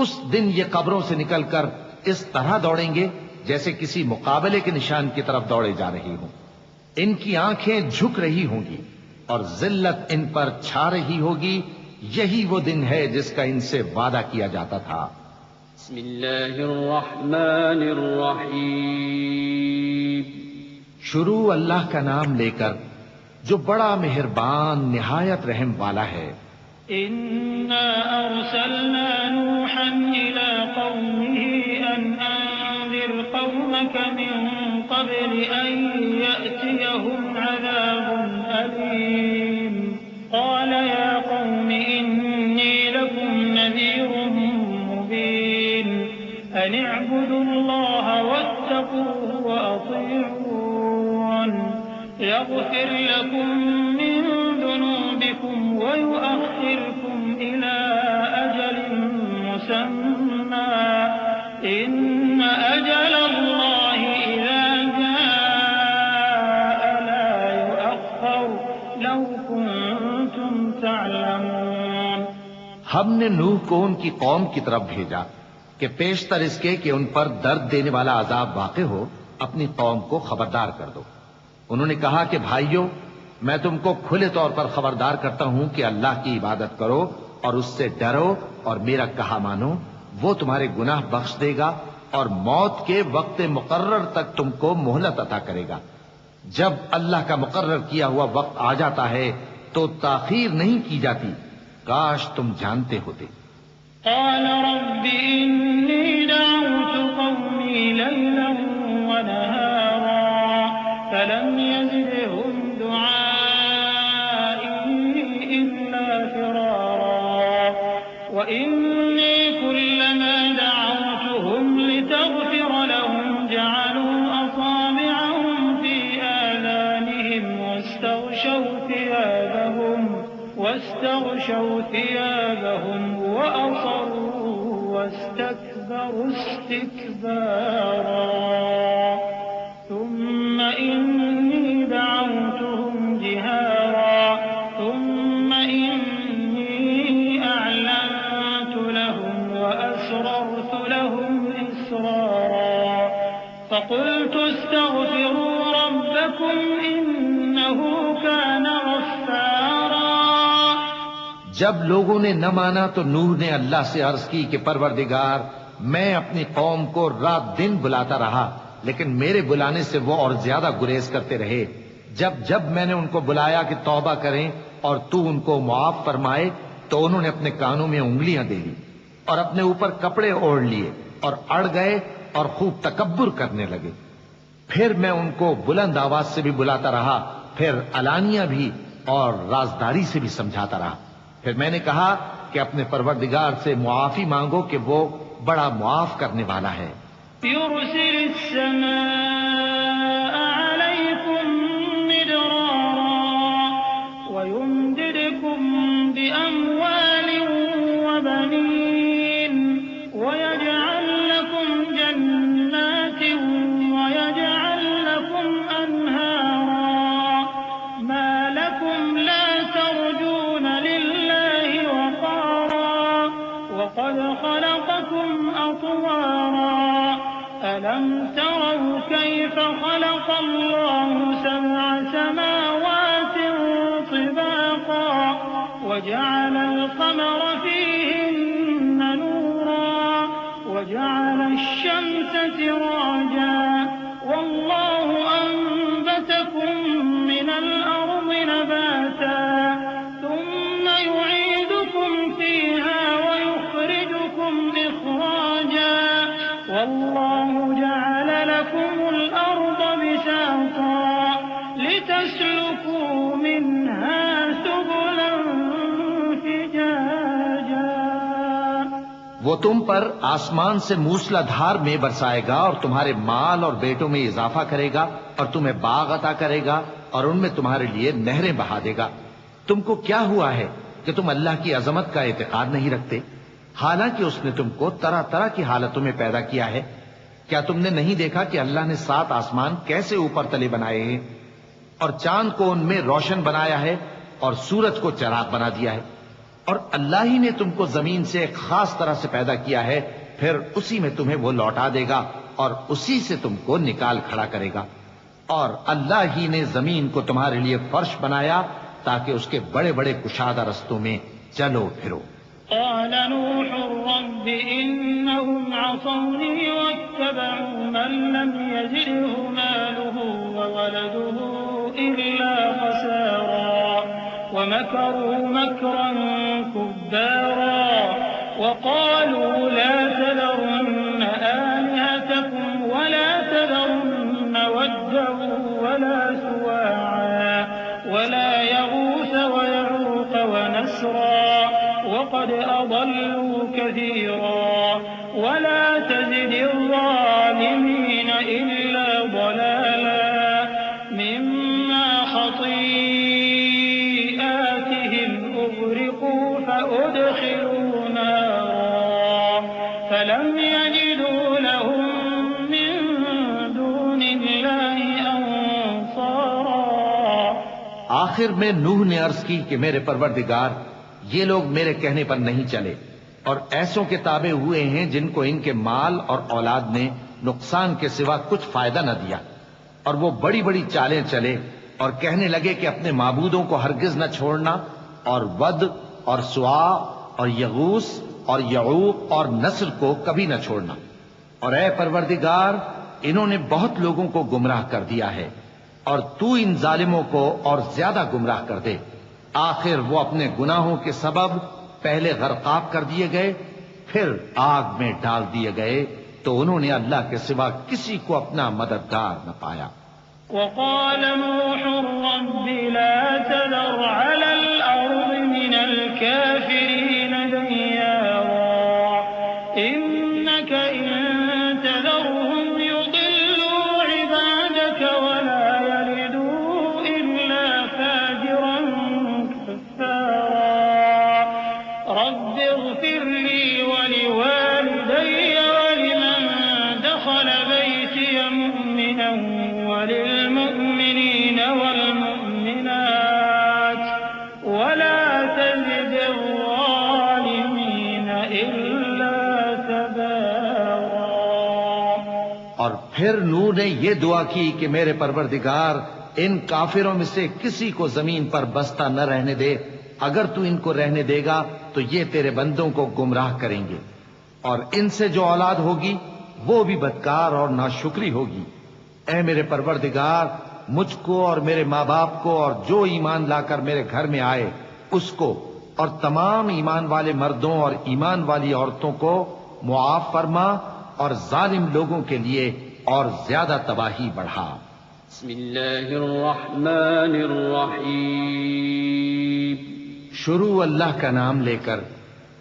[SPEAKER 1] اس دن یہ قبروں سے نکل کر اس طرح دوڑیں گے جیسے کسی مقابلے کے نشان کی طرف دوڑے جا رہے ہوں۔ ان کی آنکھیں جھک رہی ہوں گی اور ذلت ان پر چھا رہی ہوگی۔ یہی وہ دن ہے جس کا ان سے وعدہ کیا جاتا تھا۔
[SPEAKER 3] بسم اللہ الرحمن الرحیم۔
[SPEAKER 1] شروع اللہ کا نام لے کر جو بڑا مہربان نہایت رحم والا ہے۔
[SPEAKER 4] إنا أرسلنا نوحا إلى قومه أن أنذر قومك من قبل أن يأتيهم عذاب أليم قال يا قوم إني لكم نذير مبين أن اعبدوا الله واتقوه وأطيعون يغفر لكم من ذنوبكم ويؤخركم إلى أجل مسمى إن أجل الله إذا جاء لا يؤخر لو كنتم تعلمون۔
[SPEAKER 1] ہم نے نوح کو ان کی قوم کی طرف بھیجا کہ پیشتر اس کے کہ ان پر درد دینے والا عذاب واقع ہو اپنی قوم کو خبردار کر دو۔ انہوں نے کہا کہ بھائیو، میں تم کو کھلے طور پر خبردار کرتا ہوں کہ اللہ کی عبادت کرو اور اس سے ڈرو اور میرا کہا مانو، وہ تمہارے گناہ بخش دے گا اور موت کے وقت مقرر تک تم کو مہلت عطا کرے گا۔ جب اللہ کا مقرر کیا ہوا وقت آ جاتا ہے تو تاخیر نہیں کی جاتی، کاش تم جانتے ہوتے۔
[SPEAKER 4] قال رب إني دعوت قومي ليلا ونهارا فلم يزدهم دعائي إلا فرارا وإني كلما دعوتهم لتغفر لهم جعلوا أصابعهم في آذانهم واستغشوا ثيابهم وأصروا واستكبروا استكبارا ثم إني دعوتهم جهارا ثم إني أعلنت لهم وأسررت لهم إسرارا فقلت استغفروا ربكم إنه كان غفارا۔
[SPEAKER 1] جب لوگوں نے نہ مانا تو نوح نے اللہ سے عرض کی کہ پروردگار، میں اپنی قوم کو رات دن بلاتا رہا لیکن میرے بلانے سے وہ اور زیادہ گریز کرتے رہے۔ جب میں نے ان کو بلایا کہ توبہ کریں اور تو ان کو معاف فرمائے تو انہوں نے اپنے کانوں میں انگلیاں دے لی اور اپنے اوپر کپڑے اوڑھ لیے اور اڑ گئے اور خوب تکبر کرنے لگے۔ پھر میں ان کو بلند آواز سے بھی بلاتا رہا، پھر علانیہ بھی اور رازداری سے بھی سمجھاتا رہا۔ پھر میں نے کہا کہ اپنے پروردگار سے معافی مانگو کہ وہ بڑا معاف کرنے والا ہے۔
[SPEAKER 4] يرسل السماء عليكم مدرارا ويمددكم بأموال وبنين ويجعل لكم جنات ويجعل لكم أنهارا ما لكم لا ترجون لله وقارا وقد خلقكم أطوارا ألم تروا كيف خلق الله سبع سماوات طباقا وجعل القمر فيهن نورا وجعل الشمس سراجا والله أنبتكم من الأرض نباتا ثم يعيدكم فيها ويخرجكم إخراجا والله جعل لكم الأرض بساطا لتسلكوا منها سبلا فجاجا۔
[SPEAKER 1] وہ تم پر آسمان سے موسلا دھار میں برسائے گا اور تمہارے مال اور بیٹوں میں اضافہ کرے گا اور تمہیں باغ عطا کرے گا اور ان میں تمہارے لیے نہریں بہا دے گا۔ تم کو کیا ہوا ہے کہ تم اللہ کی عظمت کا اعتقاد نہیں رکھتے؟ حالانکہ اس نے تم کو طرح طرح کی حالتوں میں پیدا کیا ہے۔ کیا تم نے نہیں دیکھا کہ اللہ نے 7 آسمان کیسے اوپر تلے بنائے ہیں، اور چاند کو ان میں روشن بنایا ہے، اور سورج کو چراغ بنا دیا ہے، اور اللہ ہی نے تم کو زمین سے ایک خاص طرح سے پیدا کیا ہے، پھر اسی میں تمہیں وہ لوٹا دے گا اور اسی سے تم کو نکال کھڑا کرے گا۔ اور اللہ ہی نے زمین کو تمہارے لیے فرش بنایا تاکہ اس کے بڑے بڑے کشادہ رستوں میں چلو پھرو۔
[SPEAKER 4] قال نوح رب إنهم عصوني واتبعوا من لم يزده ماله وولده إلا خسارا ومكروا مكرا كبارا وقالوا لا تذرن آلهتكم ولا تذرن ودا ولا سواعا ولا يغوث ويعوق ونسرا وقد أضلوا كثيرا ولا تزد الظالمين إلا ضلالا مما خطيئاتهم أغرقوا فأدخلوا نارا فلم يجدوا لهم من دون الله أنصارا۔
[SPEAKER 1] آخر میں نوح نے عرض کی کہ میرے پروردگار، یہ لوگ میرے کہنے پر نہیں چلے اور ایسوں کے تابع ہوئے ہیں جن کو ان کے مال اور اولاد نے نقصان کے سوا کچھ فائدہ نہ دیا، اور وہ بڑی بڑی چالیں چلے اور کہنے لگے کہ اپنے معبودوں کو ہرگز نہ چھوڑنا، اور ود اور سوا اور یغوث اور یعوق اور نسر کو کبھی نہ چھوڑنا۔ اور اے پروردگار، انہوں نے بہت لوگوں کو گمراہ کر دیا ہے، اور تو ان ظالموں کو اور زیادہ گمراہ کر دے۔ آخر وہ اپنے گناہوں کے سبب پہلے غرقاب کر دیے گئے، پھر آگ میں ڈال دیے گئے، تو انہوں نے اللہ کے سوا کسی کو اپنا مددگار نہ پایا۔
[SPEAKER 4] وقال نوح رب لا تذر على الأرض من الكافرين ديارا إنك إن تذرهم يضلوا عبادك ولا يلدوا إلا فاجرا كفارا رب اغفر لي ولوالدي ولمن دخل بيتي مؤمنا وللمؤمنين والمؤمنات ولا تزد الظالمين إلا تبارا۔
[SPEAKER 1] اور پھر نوح نے یہ دعا کی کہ میرے پروردگار، ان کافروں میں سے کسی کو زمین پر بستہ نہ رہنے دے، اگر تو ان کو رہنے دے گا تو یہ تیرے بندوں کو گمراہ کریں گے، اور ان سے جو اولاد ہوگی وہ بھی بدکار اور ناشکری ہوگی۔ اے میرے پروردگار، مجھ کو اور میرے ماں باپ کو اور جو ایمان لا کر میرے گھر میں آئے اس کو اور تمام ایمان والے مردوں اور ایمان والی عورتوں کو معاف فرما، اور ظالم لوگوں کے لیے اور زیادہ تباہی بڑھا۔
[SPEAKER 3] بسم اللہ الرحمن الرحیم۔
[SPEAKER 1] شروع اللہ کا نام لے کر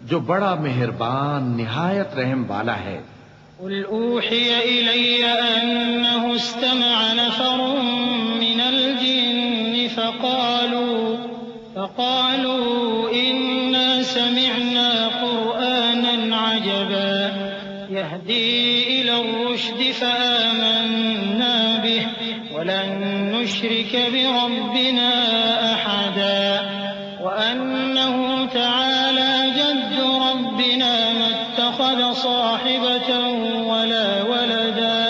[SPEAKER 1] جو بڑا مہربان نہایت رحم والا ہے۔
[SPEAKER 4] قل أوحي إلي أنه استمع نفر من الجن فقالوا إنا سمعنا قرآنا عجبا يهدي إلى الرشد فآمنا به ولن نشرك بربنا أحدا وأنه تعالى جد ربنا ما اتخذ صاحبة ولا ولدا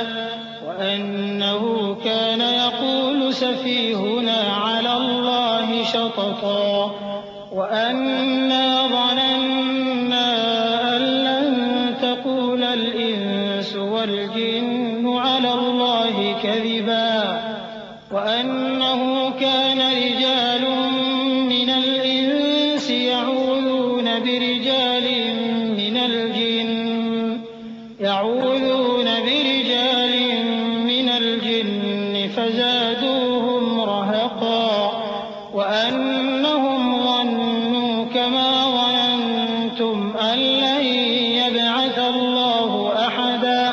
[SPEAKER 4] وأنه كان يقول سفيهنا على الله شططا وأنا ظننا أن لن تقول الإنس والجن على الله كذبا وأنه كان رجال من الإنس يعوذون برجال من الجن فزادوهم رهقا وأنهم ظنوا كما ظننتم أن لن يبعث الله أحدا۔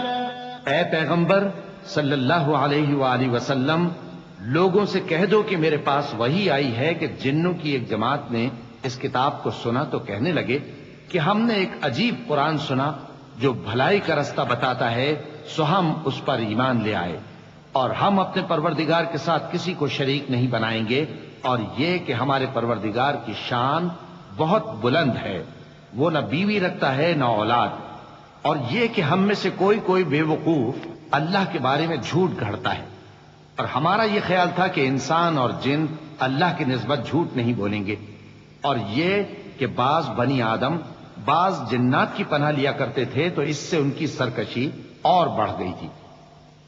[SPEAKER 1] اے پیغمبر صلی اللہ علیہ وآلہ وسلم، لوگوں سے کہہ دو کہ میرے پاس وحی آئی ہے کہ جنوں کی ایک جماعت نے اس کتاب کو سنا تو کہنے لگے کہ ہم نے ایک عجیب قرآن سنا جو بھلائی کا رستہ بتاتا ہے، سو ہم اس پر ایمان لے آئے، اور ہم اپنے پروردگار کے ساتھ کسی کو شریک نہیں بنائیں گے، اور یہ کہ ہمارے پروردگار کی شان بہت بلند ہے، وہ نہ بیوی رکھتا ہے نہ اولاد، اور یہ کہ ہم میں سے کوئی بے وقوف اللہ کے بارے میں جھوٹ گھڑتا ہے، اور ہمارا یہ خیال تھا کہ انسان اور جن اللہ کی نسبت جھوٹ نہیں بولیں گے، اور یہ کہ بعض بنی آدم بعض جنات کی پناہ لیا کرتے تھے تو اس سے ان کی سرکشی اور بڑھ گئی تھی،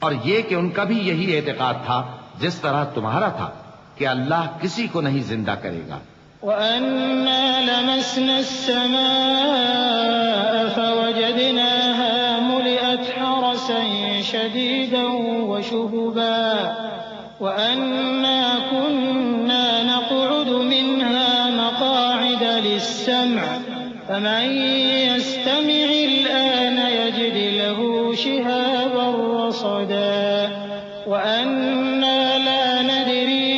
[SPEAKER 1] اور یہ کہ ان کا بھی یہی اعتقاد تھا جس طرح تمہارا تھا کہ اللہ کسی کو نہیں زندہ کرے گا۔
[SPEAKER 4] وَأَنَّا لَمَسْنَا السَّمَاءَ فَوَجَدْنَاهَا مُلِئَتْ حَرَسًا شَدِيدًا وَشُهُبًا وَأَنَّا كُنَّا نَقْعُدُ مِنْهَا مَقَاعِدَ لِلسَّمْعِ فَمَن يَسْتَمِعِ الْآنَ يَجِدْ لَهُ شِهَابًا رَّصَدًا وَأَنَّا لَا نَدْرِي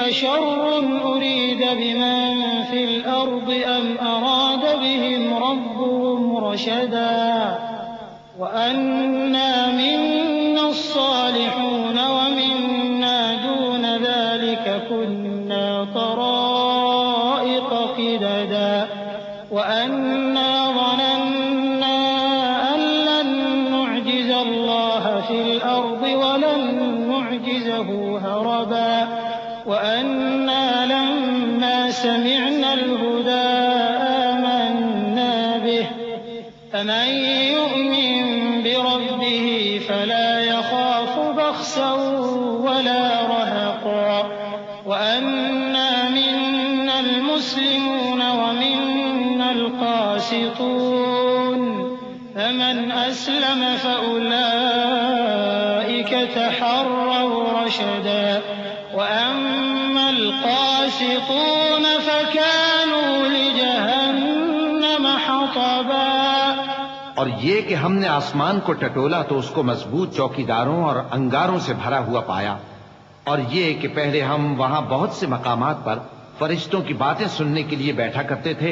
[SPEAKER 4] أَشَرٌّ أُرِيدَ بِمَن فِي الْأَرْضِ أَمْ أَرَادَ بِهِمْ رَبُّهُمْ رَشَدًا وَأَنَّا مِنَّا الصَّالِحُونَ وَمِنَّا دُونَ ذَلِكَ كُنَّا طَرَائِقَ قِدَدًا وَأَنَّا ظَنَنَّا أَن لَّن نُّعْجِزَ اللَّهَ فِي الْأَرْضِ وَلَن نُّعْجِزَهُ هَرَبًا وَأَنَّا لَمَّا سَمِعْنَا الْهُدَىٰ آمَنَّا بِهِ فَمَن يُؤْمِن بِرَبِّهِ فَلَا يَخَافُ بَخْسًا وَلَا رَهَقًا وَأَنَّا مِنَّا الْمُسْلِمُونَ وَمِنَّا الْقَاسِطُونَ فَمَنْ أَسْلَمَ فَأُولَٰئِكَ تَحَرَّوْا رَشَدًا وَأَمَّا الْقَاسِطُونَ فَكَانُوا لِجَهَنَّمَ حَطَبًا۔
[SPEAKER 1] اور یہ کہ ہم نے آسمان کو ٹٹولا تو اس کو مضبوط چوکیداروں اور انگاروں سے بھرا ہوا پایا، اور یہ کہ پہلے ہم وہاں بہت سے مقامات پر فرشتوں کی باتیں سننے کے لیے بیٹھا کرتے تھے،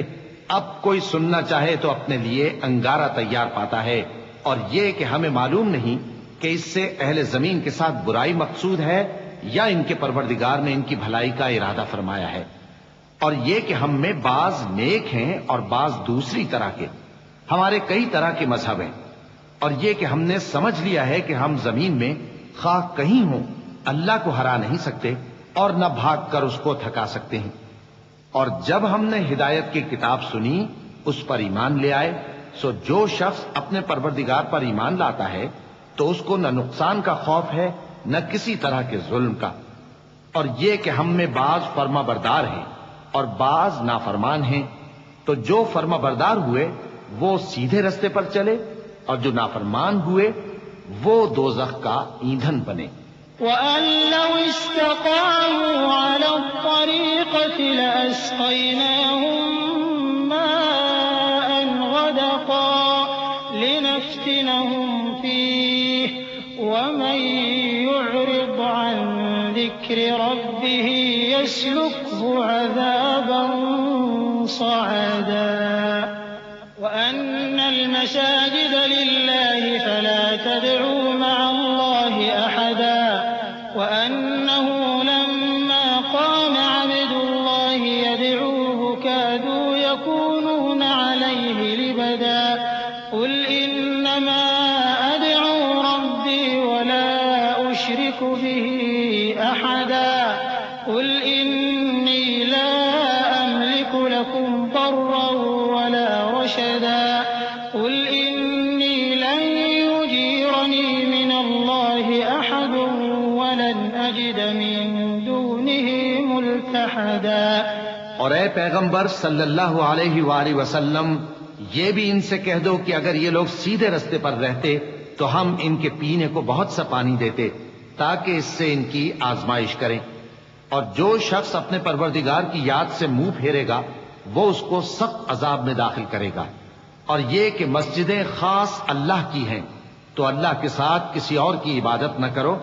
[SPEAKER 1] اب کوئی سننا چاہے تو اپنے لیے انگارہ تیار پاتا ہے، اور یہ کہ ہمیں معلوم نہیں کہ اس سے اہل زمین کے ساتھ برائی مقصود ہے یا ان کے پروردگار نے ان کی بھلائی کا ارادہ فرمایا ہے، اور یہ کہ ہم میں بعض نیک ہیں اور بعض دوسری طرح کے، ہمارے کئی طرح کے مذہب ہیں، اور یہ کہ ہم نے سمجھ لیا ہے کہ ہم زمین میں خواہ کہیں ہوں اللہ کو ہرا نہیں سکتے اور نہ بھاگ کر اس کو تھکا سکتے ہیں، اور جب ہم نے ہدایت کی کتاب سنی اس پر ایمان لے آئے، سو جو شخص اپنے پروردگار پر ایمان لاتا ہے تو اس کو نہ نقصان کا خوف ہے نہ کسی طرح کے ظلم کا، اور یہ کہ ہم میں بعض فرما بردار ہیں اور بعض نافرمان ہیں، تو جو فرما بردار ہوئے وہ سیدھے رستے پر چلے اور جو نافرمان ہوئے وہ دوزخ کا ایندھن بنے۔
[SPEAKER 4] وَأَن لَّوْ اسْتَقَامُوا عَلَى الطَّرِيقَةِ لَأَسْقَيْنَاهُم مَّاءً غَدَقًا لِّنَفْتِنَهُمْ فِيهِ وَمَن يُعْرِضْ عَن ذِكْرِ رَبِّهِ يَسْلُكْهُ عَذَابًا صَعَدًا وَأَنَّ الْمَسَاجِدَ لِلَّهِ فَلَا تَدْعُوا مَعَ اللَّهِ أَحَدًا وَأَنَّهُ لَمَّا قَامَ عَبْدُ اللَّهِ يَدْعُوهُ كَادُوا يَكُونُونَ عَلَيْهِ لِبَدًا قُلْ إِنَّمَا أَدْعُو رَبِّي وَلَا أُشْرِكُ بِهِ أَحَدًا قُلْ إِنِّي لَا أَمْلِكُ لَكُمْ ضَرًّا وَلَا رَشَدًا قُلْ إِنِّي لَن يُجِيرَنِي مِنَ اللَّهِ أَحَدٌ وَلَنْ أَجِدَ مِن دُونِهِ مُلْتَحَدًا۔
[SPEAKER 1] اور اے پیغمبر صلی اللہ علیہ وآلہ وسلم، یہ بھی ان سے کہہ دو کہ اگر یہ لوگ سیدھے رستے پر رہتے تو ہم ان کے پینے کو بہت سا پانی دیتے تاکہ اس سے ان کی آزمائش کریں، اور جو شخص اپنے پروردگار کی یاد سے منہ پھیرے گا وہ اس کو سخت عذاب میں داخل کرے گا، اور یہ کہ مسجدیں خاص اللہ کی ہیں تو اللہ کے ساتھ کسی اور کی عبادت نہ کرو،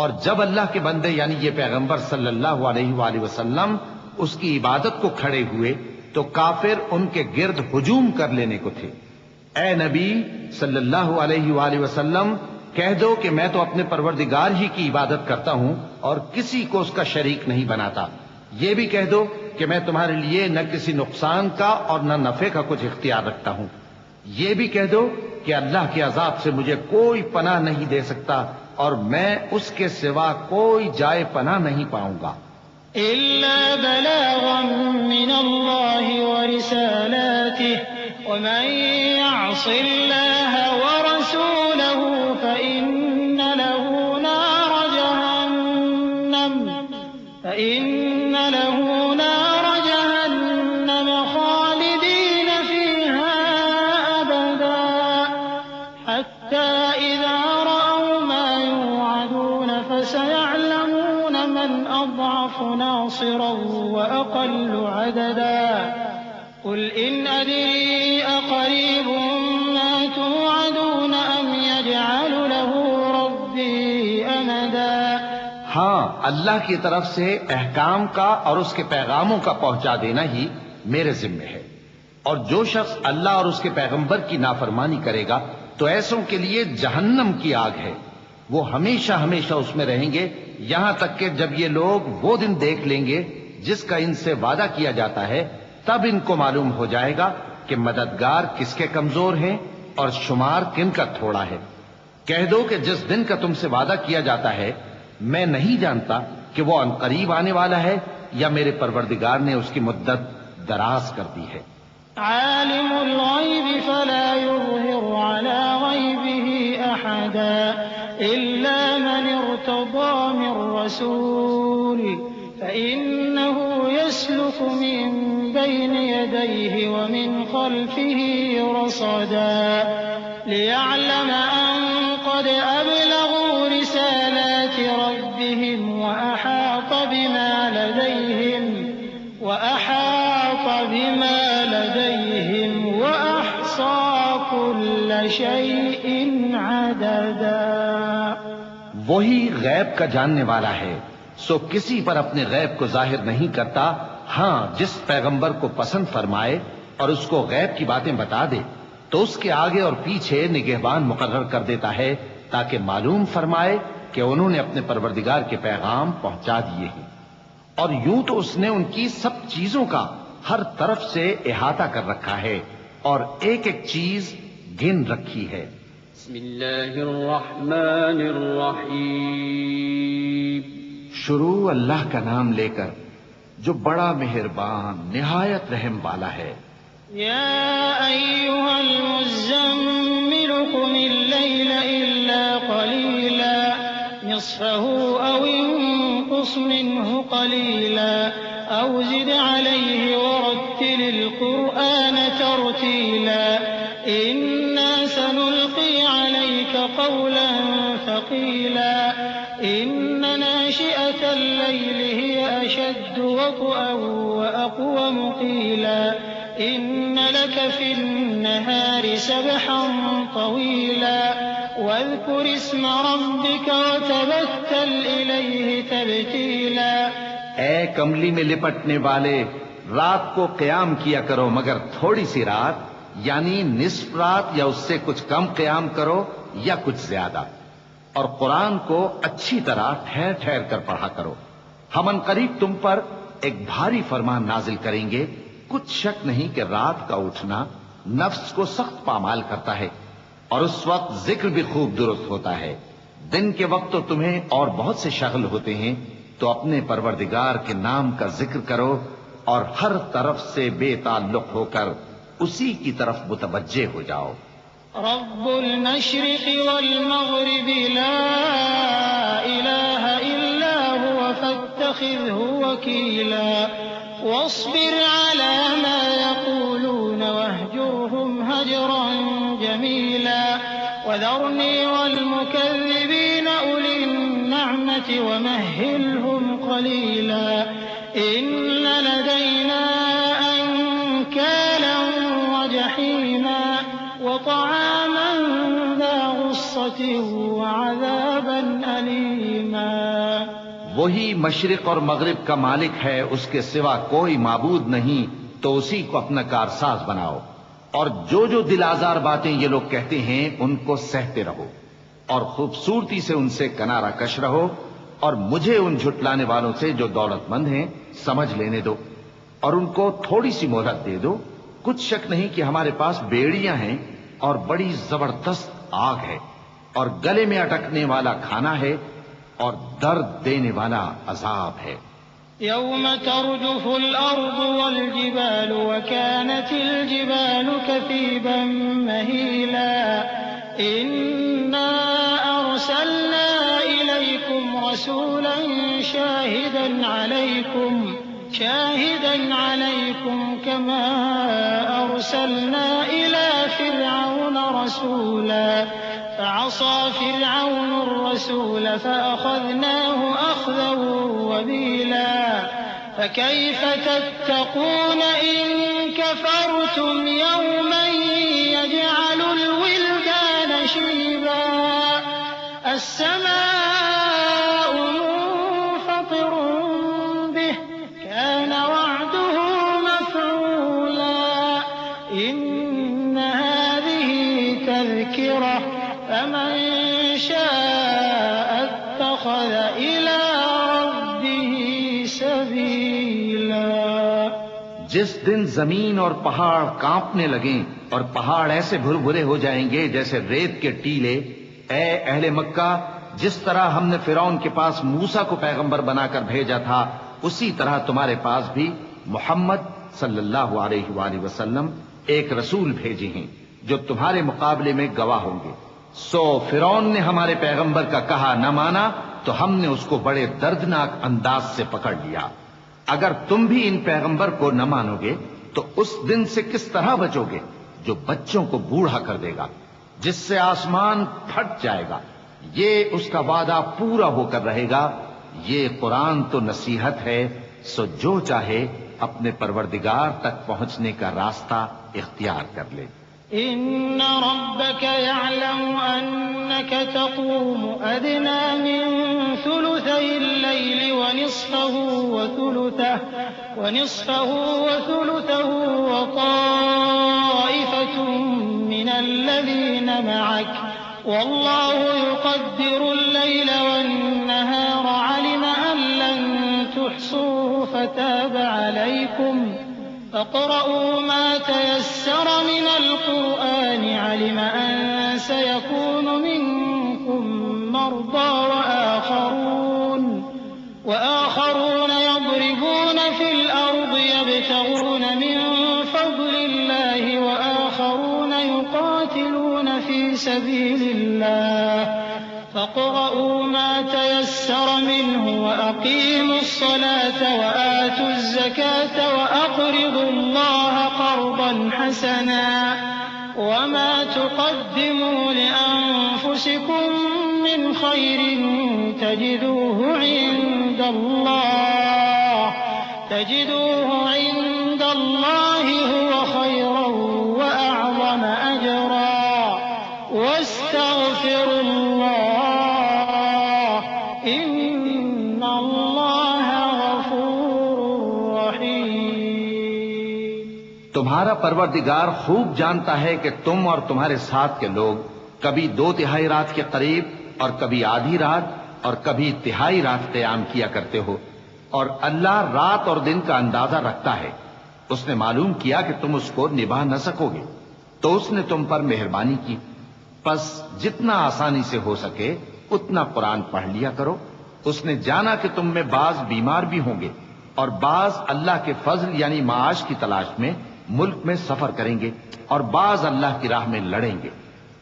[SPEAKER 1] اور جب اللہ کے بندے یعنی یہ پیغمبر صلی اللہ علیہ وآلہ وسلم اس کی عبادت کو کھڑے ہوئے تو کافر ان کے گرد ہجوم کر لینے کو تھے۔ اے نبی صلی اللہ علیہ وآلہ وسلم، کہہ دو کہ میں تو اپنے پروردگار ہی کی عبادت کرتا ہوں اور کسی کو اس کا شریک نہیں بناتا۔ یہ بھی کہہ دو کہ میں تمہارے لیے نہ کسی نقصان کا اور نہ نفع کا کچھ اختیار رکھتا ہوں۔ یہ بھی کہہ دو کہ اللہ کے عذاب سے مجھے کوئی پناہ نہیں دے سکتا اور میں اس کے سوا کوئی جائے پناہ نہیں پاؤں گا۔
[SPEAKER 4] إلا بلاغا من الله ورسالاته ومن يعص الله ورسوله فإن له نار جهنم خالدين فيها أبدا حتى إذا رأوا ما يوعدون فسيعلمون من أضعف ناصرا وأقل عددا قل إن أدري أقريب ما توعدون أم يجعل له ربي أمدا۔
[SPEAKER 1] ہاں، اللہ کی طرف سے احکام کا اور اس کے پیغاموں کا پہنچا دینا ہی میرے ذمہ ہے، اور جو شخص اللہ اور اس کے پیغمبر کی نافرمانی کرے گا تو ایسوں کے لیے جہنم کی آگ ہے، وہ ہمیشہ ہمیشہ اس میں رہیں گے، یہاں تک کہ جب یہ لوگ وہ دن دیکھ لیں گے جس کا ان سے وعدہ کیا جاتا ہے، تب ان کو معلوم ہو جائے گا کہ مددگار کس کے کمزور ہیں اور شمار کن کا تھوڑا ہے۔ کہہ دو کہ جس دن کا تم سے وعدہ کیا جاتا ہے میں نہیں جانتا کہ وہ عنقریب آنے والا ہے یا میرے پروردگار نے اس کی مدت دراز کر دی ہے۔
[SPEAKER 4] عالم الغیب فلا یظہر علی غیبہ احدا الا من ارتضى من رسول فإنه يسلك من بين يديه ومن خلفه رصدا ليعلم أن قد أبلغوا رسالات ربهم وأحاط بما لديهم وأحصى كل شيء عددا۔
[SPEAKER 1] وہی غیب کا جاننے والا ہے، سو کسی پر اپنے غیب کو ظاہر نہیں کرتا، ہاں جس پیغمبر کو پسند فرمائے اور اس کو غیب کی باتیں بتا دے تو اس کے آگے اور پیچھے نگہبان مقرر کر دیتا ہے تاکہ معلوم فرمائے کہ انہوں نے اپنے پروردگار کے پیغام پہنچا دیے ہیں، اور یوں تو اس نے ان کی سب چیزوں کا ہر طرف سے احاطہ کر رکھا ہے اور ایک ایک چیز گن رکھی ہے۔
[SPEAKER 3] بسم اللہ الرحمن الرحیم۔
[SPEAKER 1] شروع اللہ کا نام لے کر جو بڑا مہربان نہایت رحم والا ہے۔
[SPEAKER 4] یا ایھا المزمل قم اللیل الا قلیلا نصفه او انقص منه قلیلا او زد علیہ ورتل القرآن ترتیلا انا سنلقی علیک قولا ثقیلا ان ناشئة الليل هي أشد وطئا وأقوم قيلا إن لك في النهار سبحا طويلا واذكر اسم ربك وتبتل إليه تبتيلا۔
[SPEAKER 1] اے کملی میں لپٹنے والے، رات کو قیام کیا کرو مگر تھوڑی سی رات، یعنی نصف رات یا اس سے کچھ کم قیام کرو یا کچھ زیادہ، اور قرآن کو اچھی طرح ٹھہر ٹھہر کر پڑھا کرو۔ ہم عنقریب تم پر ایک بھاری فرمان نازل کریں گے، کچھ شک نہیں کہ رات کا اٹھنا نفس کو سخت پامال کرتا ہے اور اس وقت ذکر بھی خوب درست ہوتا ہے۔ دن کے وقت تو تمہیں اور بہت سے شغل ہوتے ہیں، تو اپنے پروردگار کے نام کا ذکر کرو اور ہر طرف سے بے تعلق ہو کر اسی کی طرف متوجہ ہو جاؤ۔
[SPEAKER 4] رب المشرق والمغرب لا إله إلا هو فاتخذه وكيلا واصبر على ما يقولون واهجرهم هجرا جميلا وذرني والمكذبين أولي النعمة ومهلهم قليلا إن لدينا أنكالا وجحيما وطعاما ذا غصة وعذابا أليما۔
[SPEAKER 1] وہی مشرق اور مغرب کا مالک ہے، اس کے سوا کوئی معبود نہیں، تو اسی کو اپنا کارساز بناؤ، اور جو جو دل آزار باتیں یہ لوگ کہتے ہیں ان کو سہتے رہو، اور خوبصورتی سے ان سے کنارہ کش رہو، اور مجھے ان جھٹلانے والوں سے جو دولت مند ہیں سمجھ لینے دو، اور ان کو تھوڑی سی مہلت دے دو۔ کچھ شک نہیں کہ ہمارے پاس بیڑیاں ہیں اور بڑی زبردست آگ ہے، اور گلے میں اٹکنے والا کھانا ہے، اور درد دینے والا عذاب ہے۔
[SPEAKER 4] يوم ترجف الأرض والجبال وكانت الجبال كثيبا مهيلا إنا أرسلنا إليكم رسولا شاهدا عليكم كما أرسلنا إلى فرعون رسولا فعصى فرعون الرسول فأخذناه أخذا وبيلا فكيف تتقون إن كفرتم يوما يجعل الولدان شيبا السماء منفطر به كان وعده مفعولا إن هذه تذكرة فمن شاء اتخذ إلى ربه سبيلا۔
[SPEAKER 1] جس دن زمین اور پہاڑ کانپنے لگیں اور پہاڑ ایسے بھربھرے ہو جائیں گے جیسے ریت کے ٹیلے، اے اہل مکہ، جس طرح ہم نے فرعون کے پاس موسیٰ کو پیغمبر بنا کر بھیجا تھا، اسی طرح تمہارے پاس بھی محمد صلی اللہ علیہ وآلہ وسلم ایک رسول بھیجے ہیں جو تمہارے مقابلے میں گواہ ہوں گے۔ سو فرعون نے ہمارے پیغمبر کا کہا نہ مانا تو ہم نے اس کو بڑے دردناک انداز سے پکڑ لیا۔ اگر تم بھی ان پیغمبر کو نہ مانو گے تو اس دن سے کس طرح بچو گے جو بچوں کو بوڑھا کر دے گا، جس سے آسمان پھٹ جائے گا۔ یہ اس کا وعدہ پورا ہو کر رہے گا۔ یہ قرآن تو نصیحت ہے، سو جو چاہے اپنے پروردگار تک پہنچنے کا راستہ اختیار کر لے۔
[SPEAKER 4] إن ربك يعلم أنك تقوم أدنى من ثلثي الليل ونصفه وثلثه وطائفة من الذين معك والله يقدر الليل والنهار علم أن لن تحصوه فتاب عليكم فاقرؤوا ما تيسر من القرآن علم أن سيكون منكم مرضى وآخرون يضربون في الأرض يبتغون من فضل الله وآخرون يقاتلون في سبيل الله فاقرؤوا ما تيسر منه وأقيموا الصلاة وآتوا الزكاة وأقرضوا الله قرضا حسنا وما تقدموا لأنفسكم من خير تجدوه عند الله هو خيرا وأعظم أجرا واستغفروا الله إن الله غفور رحيم۔
[SPEAKER 1] تمہارا پروردگار خوب جانتا ہے کہ تم اور تمہارے ساتھ کے لوگ کبھی 2/3 رات کے قریب اور کبھی آدھی رات اور کبھی تہائی رات قیام کیا کرتے ہو، اور اللہ رات اور دن کا اندازہ رکھتا ہے۔ اس نے معلوم کیا کہ تم اس کو نبھا نہ سکو گے تو اس نے تم پر مہربانی کی، پس جتنا آسانی سے ہو سکے اتنا قرآن پڑھ لیا کرو۔ اس نے جانا کہ تم میں بعض بیمار بھی ہوں گے اور بعض اللہ کے فضل یعنی معاش کی تلاش میں ملک میں سفر کریں گے اور بعض اللہ کی راہ میں لڑیں گے،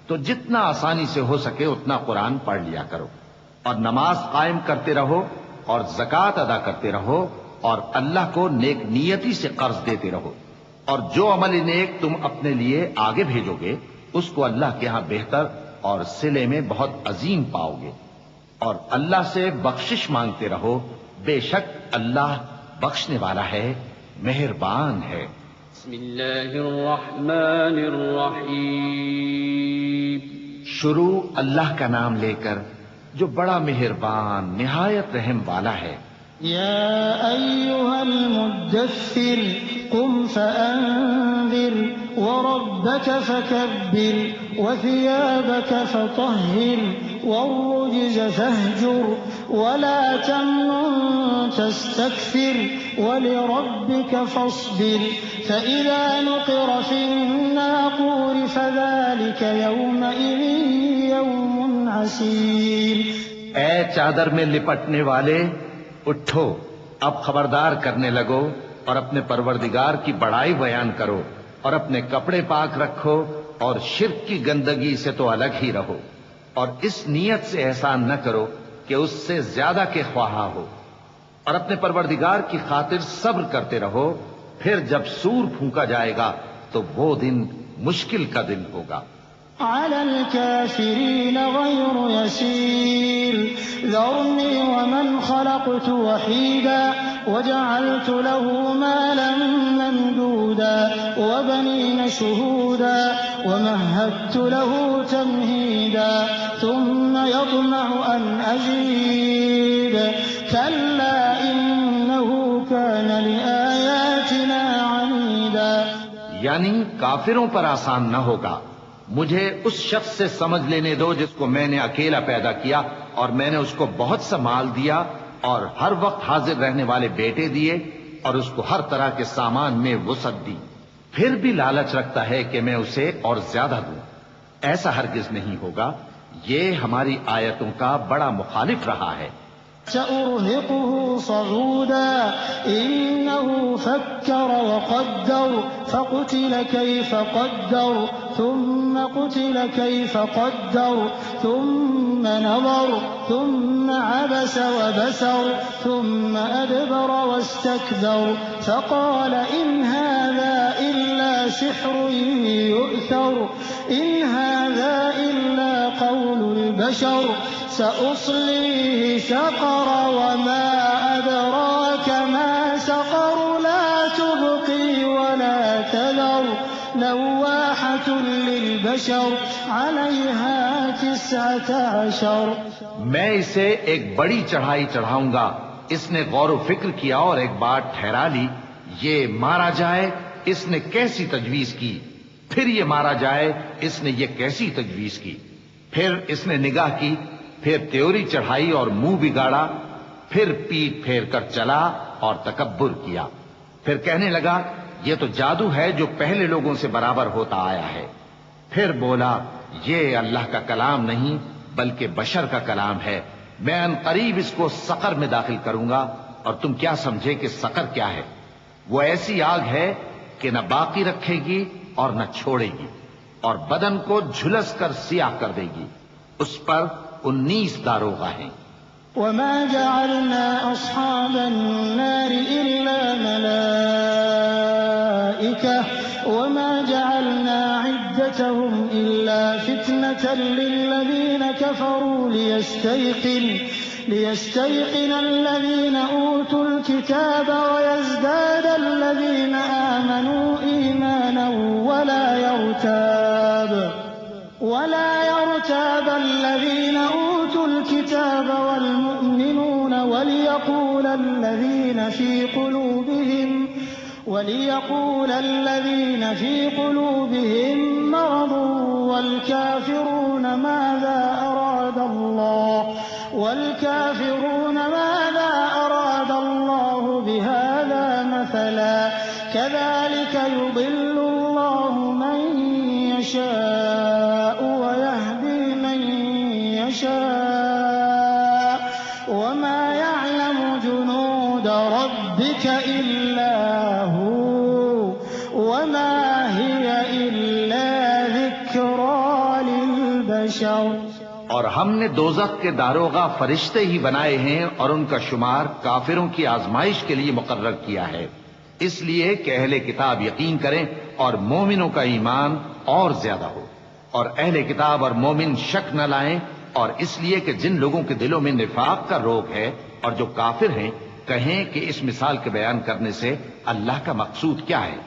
[SPEAKER 1] تو جتنا آسانی سے ہو سکے اتنا قرآن پڑھ لیا کرو، اور نماز قائم کرتے رہو اور زکوٰۃ ادا کرتے رہو اور اللہ کو نیک نیتی سے قرض دیتے رہو، اور جو عمل نیک تم اپنے لیے آگے بھیجو گے اس کو اللہ کے ہاں بہتر اور صلے میں بہت عظیم پاؤ گے، اور اللہ سے بخشش مانگتے رہو، بے شک اللہ بخشنے والا ہے، مہربان ہے۔
[SPEAKER 3] بسم اللہ الرحمن الرحیم۔
[SPEAKER 1] شروع اللہ کا نام لے کر جو بڑا مہربان نہایت رحم والا ہے۔
[SPEAKER 4] یا ایھا المدثر قم فأنذر وربك فكبر وثيابك فطهر والرجز فاهجر ولا تمنن تستكثر ولربك فاصبر فإذا نقر في الناقور فذلك يومئذ يوم عسير۔
[SPEAKER 1] اے چادر میں لپٹنے والے، اٹھو، اب خبردار کرنے لگو اور اپنے پروردگار کی بڑائی بیان کرو اور اپنے کپڑے پاک رکھو اور شرک کی گندگی سے تو الگ ہی رہو، اور اس نیت سے احسان نہ کرو کہ اس سے زیادہ کے خواہاں ہو، اور اپنے پروردگار کی خاطر صبر کرتے رہو، پھر جب سور پھونکا جائے گا تو وہ دن مشکل کا دن ہوگا۔
[SPEAKER 4] على الكافرين غير يسير ذرني ومن خلقت وحيدا وجعلت له مالا ممدودا وبنين شهودا ومهدت له تمهيدا ثم يطمع أن أزيد كلا إنه كان لآياتنا عنيدا۔
[SPEAKER 1] یعنی کافروں پر آسان نہ ہوگا، مجھے اس شخص سے سمجھ لینے دو جس کو میں نے اکیلا پیدا کیا اور میں نے اس کو بہت سا مال دیا اور ہر وقت حاضر رہنے والے بیٹے دیے اور اس کو ہر طرح کے سامان میں وسعت دی، پھر بھی لالچ رکھتا ہے کہ میں اسے اور زیادہ دوں۔ ایسا ہرگز نہیں ہوگا، یہ ہماری آیتوں کا بڑا مخالف رہا ہے۔
[SPEAKER 4] سأرهقه صعودا إنه فكر وقدر فقتل كيف قدر ثم قتل كيف قدر ثم نظر ثم عبس وبسر ثم أدبر واستكبر فقال إن هذا إلا سحر يؤثر إن هذا إلا قول البشر سأصليه سقر وما أدراك ما سقر لا تبقي ولا تذر لواحة للبشر عليها 19
[SPEAKER 1] میں اسے ایک بڑی چڑھائی چڑھاؤں گا۔ اس نے غور و فکر کیا اور ایک بات ٹھہرا لی، یہ مارا جائے، اس نے کیسی تجویز کی، پھر یہ مارا جائے، اس نے یہ کیسی تجویز کی، پھر اس نے نگاہ کی، پھر تیوری چڑھائی اور منہ بگاڑا، پھر پیٹ پھیر کر چلا اور تکبر کیا، پھر کہنے لگا یہ تو جادو ہے جو پہلے لوگوں سے برابر ہوتا آیا ہے، پھر بولا یہ اللہ کا کلام نہیں بلکہ بشر کا کلام ہے، میں ان قریب اس کو سقر میں داخل کروں گا، اور تم کیا سمجھے کہ سقر کیا ہے؟ وہ ایسی آگ ہے کہ نہ باقی رکھے گی اور نہ چھوڑے گی، اور بدن کو جھلس کر سیاہ کر دے گی، اس پر 19 داروغہ ہیں۔
[SPEAKER 4] وما جعلنا أصحاب النار إلا ملائكة وما جعلنا عدتهم إلا فتنة للذين كفروا ليستيقن الذين أوتوا الكتاب ويزداد الذين آمنوا إيمانا ولا يرتاب الذين أوتوا الكتاب والمؤمنون وليقول الذين في قلوبهم مرض والكافرون ماذا أراد الله بهذا مثلا كذلك يضل الله من يشاء ويهدي من يشاء وما يعلم جنود ربك إلا هو وما هي إلا ذكرى للبشر۔
[SPEAKER 1] اور ہم نے دوزخ کے داروغہ فرشتے ہی بنائے ہیں اور ان کا شمار کافروں کی آزمائش کے لیے مقرر کیا ہے، اس لیے کہ اہل کتاب یقین کریں اور مومنوں کا ایمان اور زیادہ ہو، اور اہل کتاب اور مومن شک نہ لائیں، اور اس لیے کہ جن لوگوں کے دلوں میں نفاق کا روگ ہے اور جو کافر ہیں کہیں کہ اس مثال کے بیان کرنے سے اللہ کا مقصود کیا ہے۔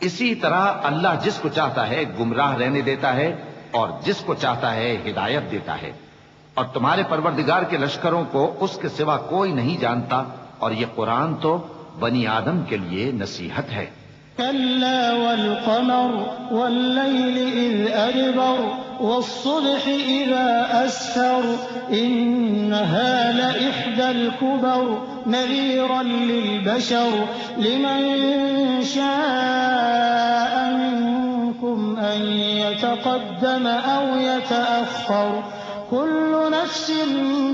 [SPEAKER 1] اسی طرح اللہ جس کو چاہتا ہے گمراہ رہنے دیتا ہے اور جس کو چاہتا ہے ہدایت دیتا ہے، اور تمہارے پروردگار کے لشکروں کو اس کے سوا کوئی نہیں جانتا، اور یہ قرآن تو بنی آدم کے لیے نصیحت ہے۔
[SPEAKER 4] كلا والقمر والليل إذ أدبر والصبح إذا أسفر إنها لإحدى الكبر نذيرا للبشر لمن شاء منكم أن يتقدم أو يتأخر كل نفس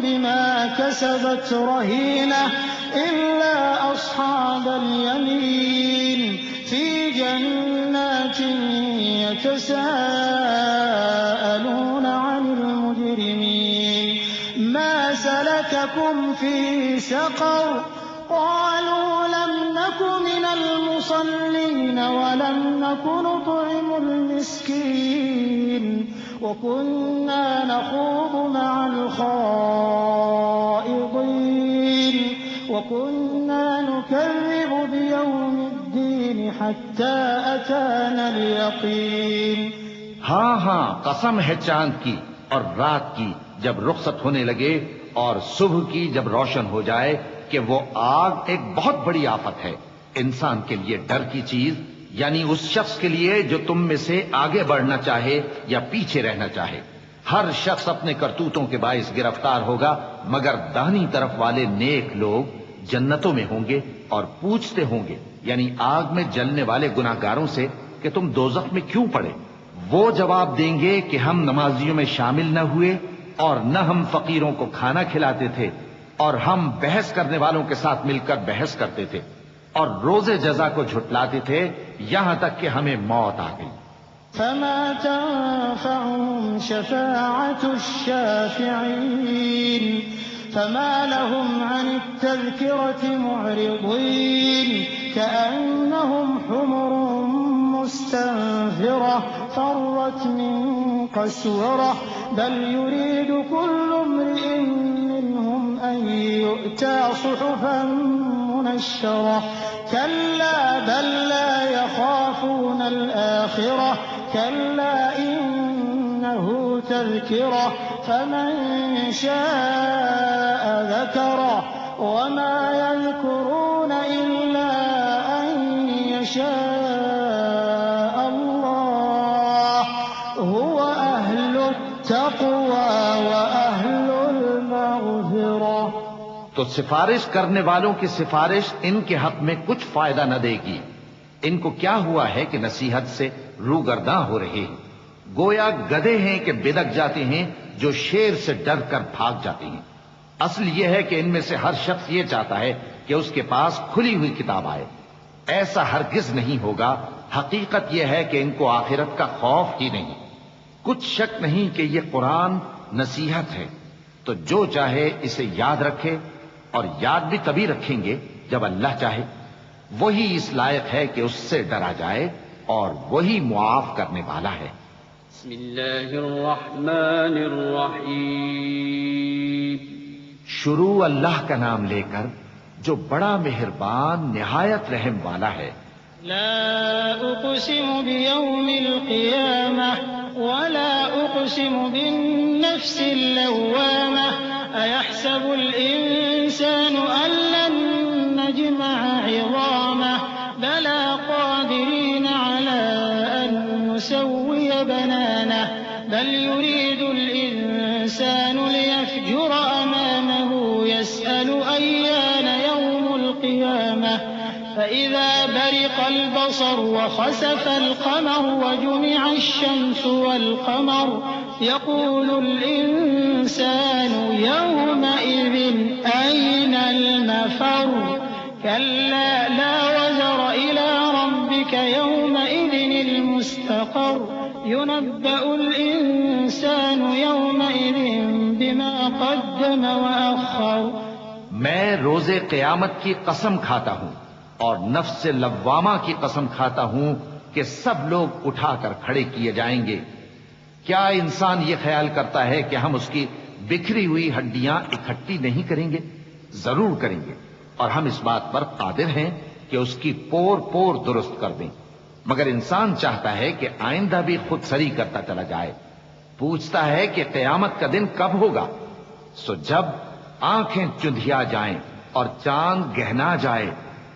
[SPEAKER 4] بما كسبت رهينة إلا أصحاب اليمين في جنات يتساءلون عن المجرمين ما سلككم في سقر قالوا لم نك من المصلين ولم نك نطعم المسكين وكنا نخوض مع الخائضين وكنا نكذب بيوم الدين حتى أتانا اليقين.
[SPEAKER 1] ہاں ہاں قسم ہے چاند کی اور رات کی جب رخصت ہونے لگے اور صبح کی جب روشن ہو جائے کہ وہ آگ ایک بہت بڑی آفت ہے انسان کے لیے ڈر کی چیز، یعنی اس شخص کے لیے جو تم میں سے آگے بڑھنا چاہے یا پیچھے رہنا چاہے. ہر شخص اپنے کرتوتوں کے باعث گرفتار ہوگا مگر داہنی طرف والے نیک لوگ جنتوں میں ہوں گے اور پوچھتے ہوں گے یعنی آگ میں جلنے والے گناہگاروں سے کہ تم دوزخ میں کیوں پڑے. وہ جواب دیں گے کہ ہم نمازیوں میں شامل نہ ہوئے اور نہ ہم فقیروں کو کھانا کھلاتے تھے اور ہم بحث کرنے والوں کے ساتھ مل کر بحث کرتے تھے اور روز جزا کو جھٹلاتے تھے یہاں تک کہ ہمیں موت آ گئی.
[SPEAKER 4] فما تنفعهم شفاعة الشافعين فما لهم عن التذكرة معرضين كأنهم حمر مستنفرة فرت من قسورة بل يريد كل امرئ منهم أن يؤتى صحفا منشرة كلا بل لا يخافون الآخرة كلا إنه تذكرة فمن شاء ذكره وما يذكرون إلا أن يشاء الله هو أهل التقوى وأهل المغفرة.
[SPEAKER 1] تو سفارش کرنے والوں کی سفارش ان کے حق میں کچھ فائدہ نہ دے گی. ان کو کیا ہوا ہے کہ نصیحت سے روگرداں ہو رہے ہیں، گویا گدھے ہیں کہ بدک جاتے ہیں جو شیر سے ڈر کر بھاگ جاتے ہیں. اصل یہ ہے کہ ان میں سے ہر شخص یہ چاہتا ہے کہ اس کے پاس کھلی ہوئی کتاب آئے. ایسا ہرگز نہیں ہوگا. حقیقت یہ ہے کہ ان کو آخرت کا خوف ہی نہیں. کچھ شک نہیں کہ یہ قرآن نصیحت ہے، تو جو چاہے اسے یاد رکھے، اور یاد بھی تبھی رکھیں گے جب اللہ چاہے. وہی اس لائق ہے کہ اس سے ڈرا جائے اور وہی معاف کرنے والا ہے.
[SPEAKER 3] بسم اللہ الرحمن الرحیم.
[SPEAKER 1] شروع اللہ کا نام لے کر جو بڑا مہربان نہایت رحم والا ہے.
[SPEAKER 4] لا أقسم بيوم القيامة ولا أقسم بالنفس اللوامة أيحسب الإنسان أن لن نجمع عظامه بلى قادرين على أن نسوي بنانه بل يريد الإنسان ليفجر أمامه يسأل أيان يوم القيامة فإذا برق البصر وخسف القمر وجمع الشمس والقمر يقول الإنسان يومئذ أين المفر كلا لا وزر إلى ربك يومئذ المستقر ينبأ الإنسان يومئذ بما قدم وأخر.
[SPEAKER 1] میں روز قیامت کی قسم کھاتا ہوں اور نفس لوامہ کی قسم کھاتا ہوں کہ سب لوگ اٹھا کر کھڑے کیے جائیں گے. کیا انسان یہ خیال کرتا ہے کہ ہم اس کی بکھری ہوئی ہڈیاں اکٹھی نہیں کریں گے؟ ضرور کریں گے، اور ہم اس بات پر قادر ہیں کہ اس کی پور پور درست کر دیں. مگر انسان چاہتا ہے کہ آئندہ بھی خود سری کرتا چلا جائے. پوچھتا ہے کہ قیامت کا دن کب ہوگا. سو جب آنکھیں چندھیا جائیں اور چاند گہنا جائے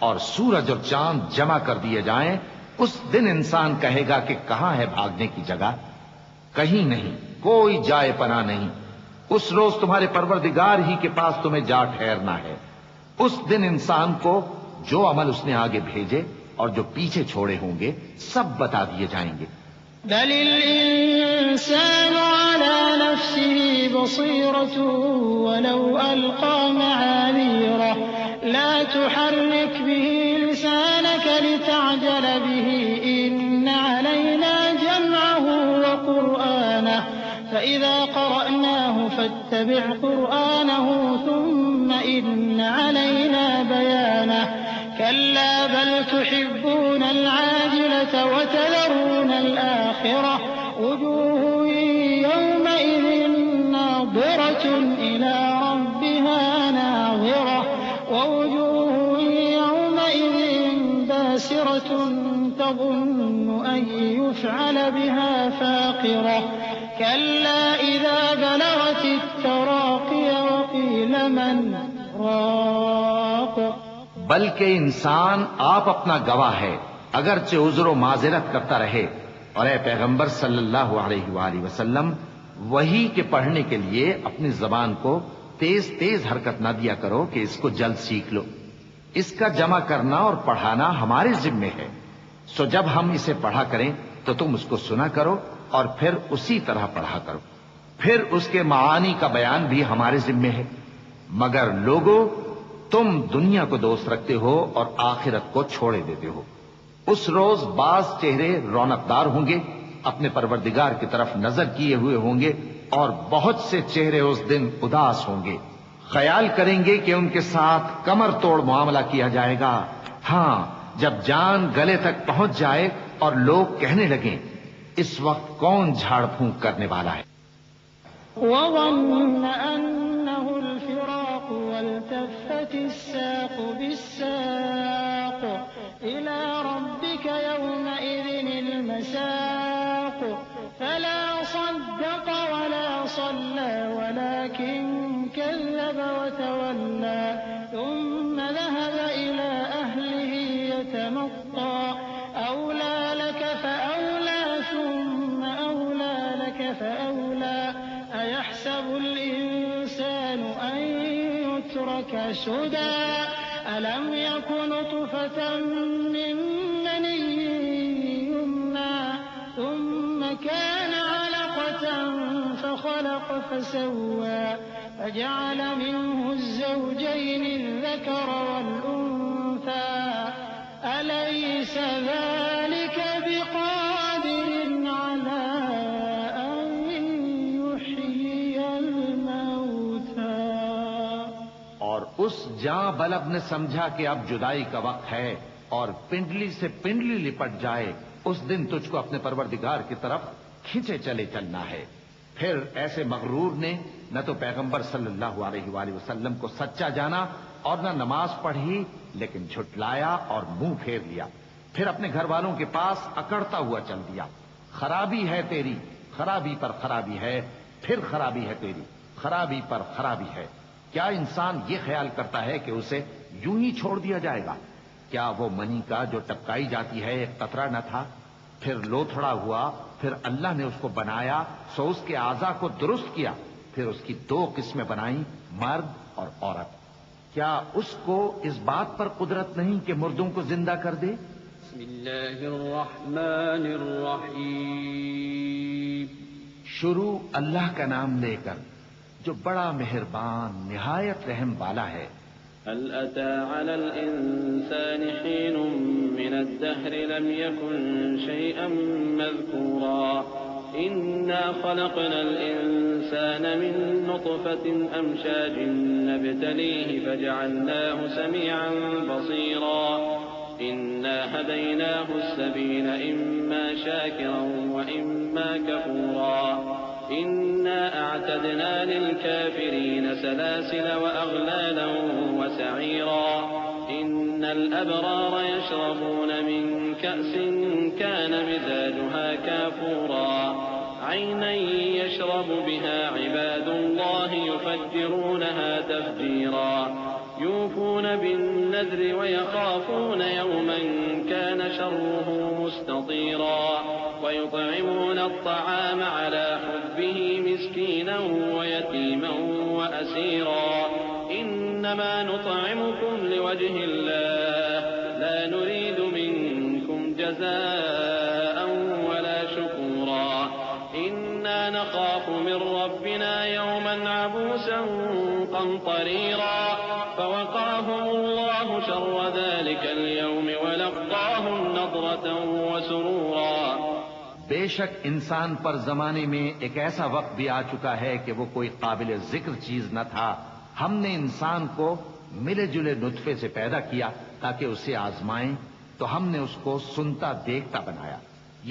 [SPEAKER 1] اور سورج اور چاند جمع کر دیے جائیں اس دن انسان کہے گا کہ کہاں ہے بھاگنے کی جگہ؟ کہیں نہیں، کوئی جائے پناہ نہیں۔ اس روز تمہارے پروردگار ہی کے پاس تمہیں جا ٹھہرنا ہے۔ اس دن انسان کو جو عمل اس نے آگے بھیجے اور جو پیچھے چھوڑے ہوں گے سب بتا دیے جائیں گے۔
[SPEAKER 4] بل الإنسان على نفسه بصيرة ولو ألقى معاذيره لا تحرك به لسانك لتعجل به إن علينا جمعه وقرآنه فإذا قرأناه فاتبع قرآنه ثم إن علينا بيانه كلا بل تحبون العاجلة وتذرون الآخرة وجوه يومئذ ناظرة إلى ربها ناظرة ووجوه يومئذ باسرة تظن أن يفعل بها فاقرة كلا إذا بلغت التراقي وقيل من راق۔
[SPEAKER 1] بلکہ انسان آپ اپنا گواہ ہے، اگرچہ عذر و معذرت کرتا رہے۔ اور اے پیغمبر صلی اللہ علیہ وآلہ وسلم، وحی کے پڑھنے کے لیے اپنی زبان کو تیز تیز حرکت نہ دیا کرو کہ اس کو جلد سیکھ لو۔ اس کا جمع کرنا اور پڑھانا ہمارے ذمے ہے، سو جب ہم اسے پڑھا کریں تو تم اس کو سنا کرو اور پھر اسی طرح پڑھا کرو، پھر اس کے معانی کا بیان بھی ہمارے ذمے ہے۔ مگر لوگوں، تم دنیا کو دوست رکھتے ہو اور آخرت کو چھوڑے دیتے ہو۔ اس روز بعض چہرے رونقدار ہوں گے، اپنے پروردگار کی طرف نظر کیے ہوئے ہوں گے، اور بہت سے چہرے اس دن اداس ہوں گے، خیال کریں گے کہ ان کے ساتھ کمر توڑ معاملہ کیا جائے گا۔ ہاں، جب جان گلے تک پہنچ جائے اور لوگ کہنے لگیں اس وقت کون جھاڑ پھونک کرنے والا ہے۔
[SPEAKER 4] وظن أنه الفراق والتفت الساق بالساق إلى ربك يومئذ المساق فلا صدق ولا صلى ولكن كذب وتولى ثم ذهب إلى أهله يتمطى أولى لك فأولى ثم أولى لك فأولى أيحسب الإنسان أن يترك سدى ألم يكن نطفة من مني يمنى ثم كان علقة فخلق فسوى فجعل منه الزوجين الذكر والأنثى أليس ذلك بقادر على أن يحيي الموتى۔
[SPEAKER 1] اور اس جاں بلب نے سمجھا کہ اب جدائی کا وقت ہے اور پنڈلی سے پنڈلی لپٹ جائے، اس دن تجھ کو اپنے پروردگار کی طرف کھینچے چلے چلنا ہے۔ پھر ایسے مغرور نے نہ تو پیغمبر صلی اللہ علیہ وآلہ وسلم کو سچا جانا اور نہ نماز پڑھی، لیکن جھٹلایا اور منہ پھیر لیا، پھر اپنے گھر والوں کے پاس اکڑتا ہوا چل دیا۔ خرابی ہے تیری، خرابی پر خرابی ہے، پھر خرابی ہے تیری، خرابی پر خرابی ہے۔ کیا انسان یہ خیال کرتا ہے کہ اسے یوں ہی چھوڑ دیا جائے گا؟ کیا وہ منی کا جو ٹپکائی جاتی ہے ایک قطرہ نہ تھا، پھر لوتھڑا ہوا، پھر اللہ نے اس کو بنایا، سو اس کے اعضاء کو درست کیا، پھر اس کی دو قسمیں بنائیں، مرد اور عورت۔ کیا اس کو اس بات پر قدرت نہیں کہ مردوں کو زندہ کر دے؟
[SPEAKER 3] بسم اللہ الرحمن الرحیم۔
[SPEAKER 1] شروع اللہ کا نام لے کر جو بڑا مہربان نہایت رحم والا ہے۔
[SPEAKER 2] هل أتى على الإنسان حين من الدهر لم يكن شيئا مذكورا إنا خلقنا الإنسان من نطفة أمشاج نبتليه فجعلناه سميعا بصيرا إنا هديناه السبيل إما شاكرا وإما كفورا إنا أعتدنا للكافرين سلاسل وأغلالا وسعيرا إن الأبرار يشربون من كأس كان مزاجها كافورا عينا يشرب بها عباد الله يفجرونها تفجيرا يوفون بالنذر ويخافون يوما كان شره مستطيرا ويطعمون الطعام على حبه مسكينا ويتيما وأسيرا إنما نطعمكم لوجه الله لا نريد منكم جزاء ولا شكورا إنا نخاف من ربنا يوما عبوسا قمطريرا فوقاهم الله شر ذلك اليوم ولقاهم نضرة وسرورا.
[SPEAKER 1] بے شک انسان پر زمانے میں ایک ایسا وقت بھی آ چکا ہے کہ وہ کوئی قابل ذکر چیز نہ تھا. ہم نے انسان کو ملے جلے نطفے سے پیدا کیا تاکہ اسے آزمائیں، تو ہم نے اس کو سنتا دیکھتا بنایا.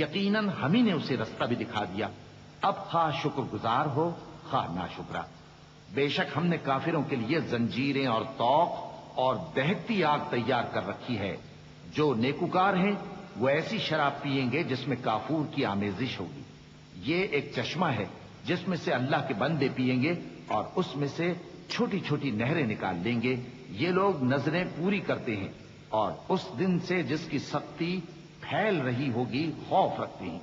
[SPEAKER 1] یقیناً ہم ہی نے اسے رستہ بھی دکھا دیا. اب خواہ شکر گزار ہو خواہ ناشکرا. بے شک ہم نے کافروں کے لیے زنجیریں اور طوق اور دہتی آگ تیار کر رکھی ہے. جو نیکوکار ہیں وہ ایسی شراب پیئیں گے جس میں کافور کی آمیزش ہوگی. یہ ایک چشمہ ہے جس میں سے اللہ کے بندے پیئیں گے اور اس میں سے چھوٹی چھوٹی نہریں نکال لیں گے. یہ لوگ نظریں پوری کرتے ہیں اور اس دن سے جس کی سختی پھیل رہی ہوگی خوف رکھتے ہیں،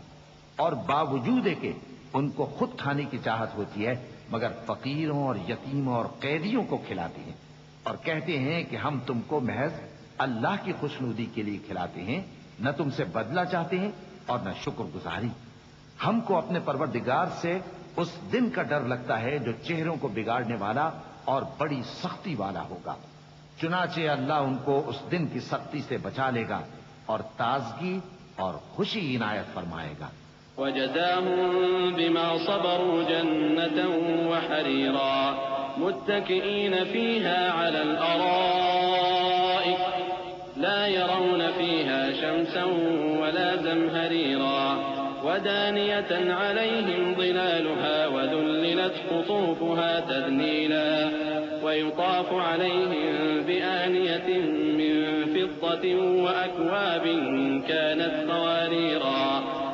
[SPEAKER 1] اور باوجود کہ ان کو خود کھانے کی چاہت ہوتی ہے مگر فقیروں اور یتیموں اور قیدیوں کو کھلاتے ہیں، اور کہتے ہیں کہ ہم تم کو محض اللہ کی خوشنودی کے لیے کھلاتے ہیں، نہ تم سے بدلہ چاہتے ہیں اور نہ شکر گزاری. ہم کو اپنے پروردگار سے اس دن کا ڈر لگتا ہے جو چہروں کو بگاڑنے والا اور بڑی سختی والا ہوگا. چنانچہ اللہ ان کو اس دن کی سختی سے بچا لے گا اور تازگی اور خوشی عنایت فرمائے گا.
[SPEAKER 2] وجزاهم بما صبروا جنة وحريرا متكئين فيها على الأرائك لا يرون فيها شمسا ولا زمهريرا ودانية عليهم ظلالها وذللت قطوفها تذليلا ويطاف عليهم بآنية من فضة وأكواب كانت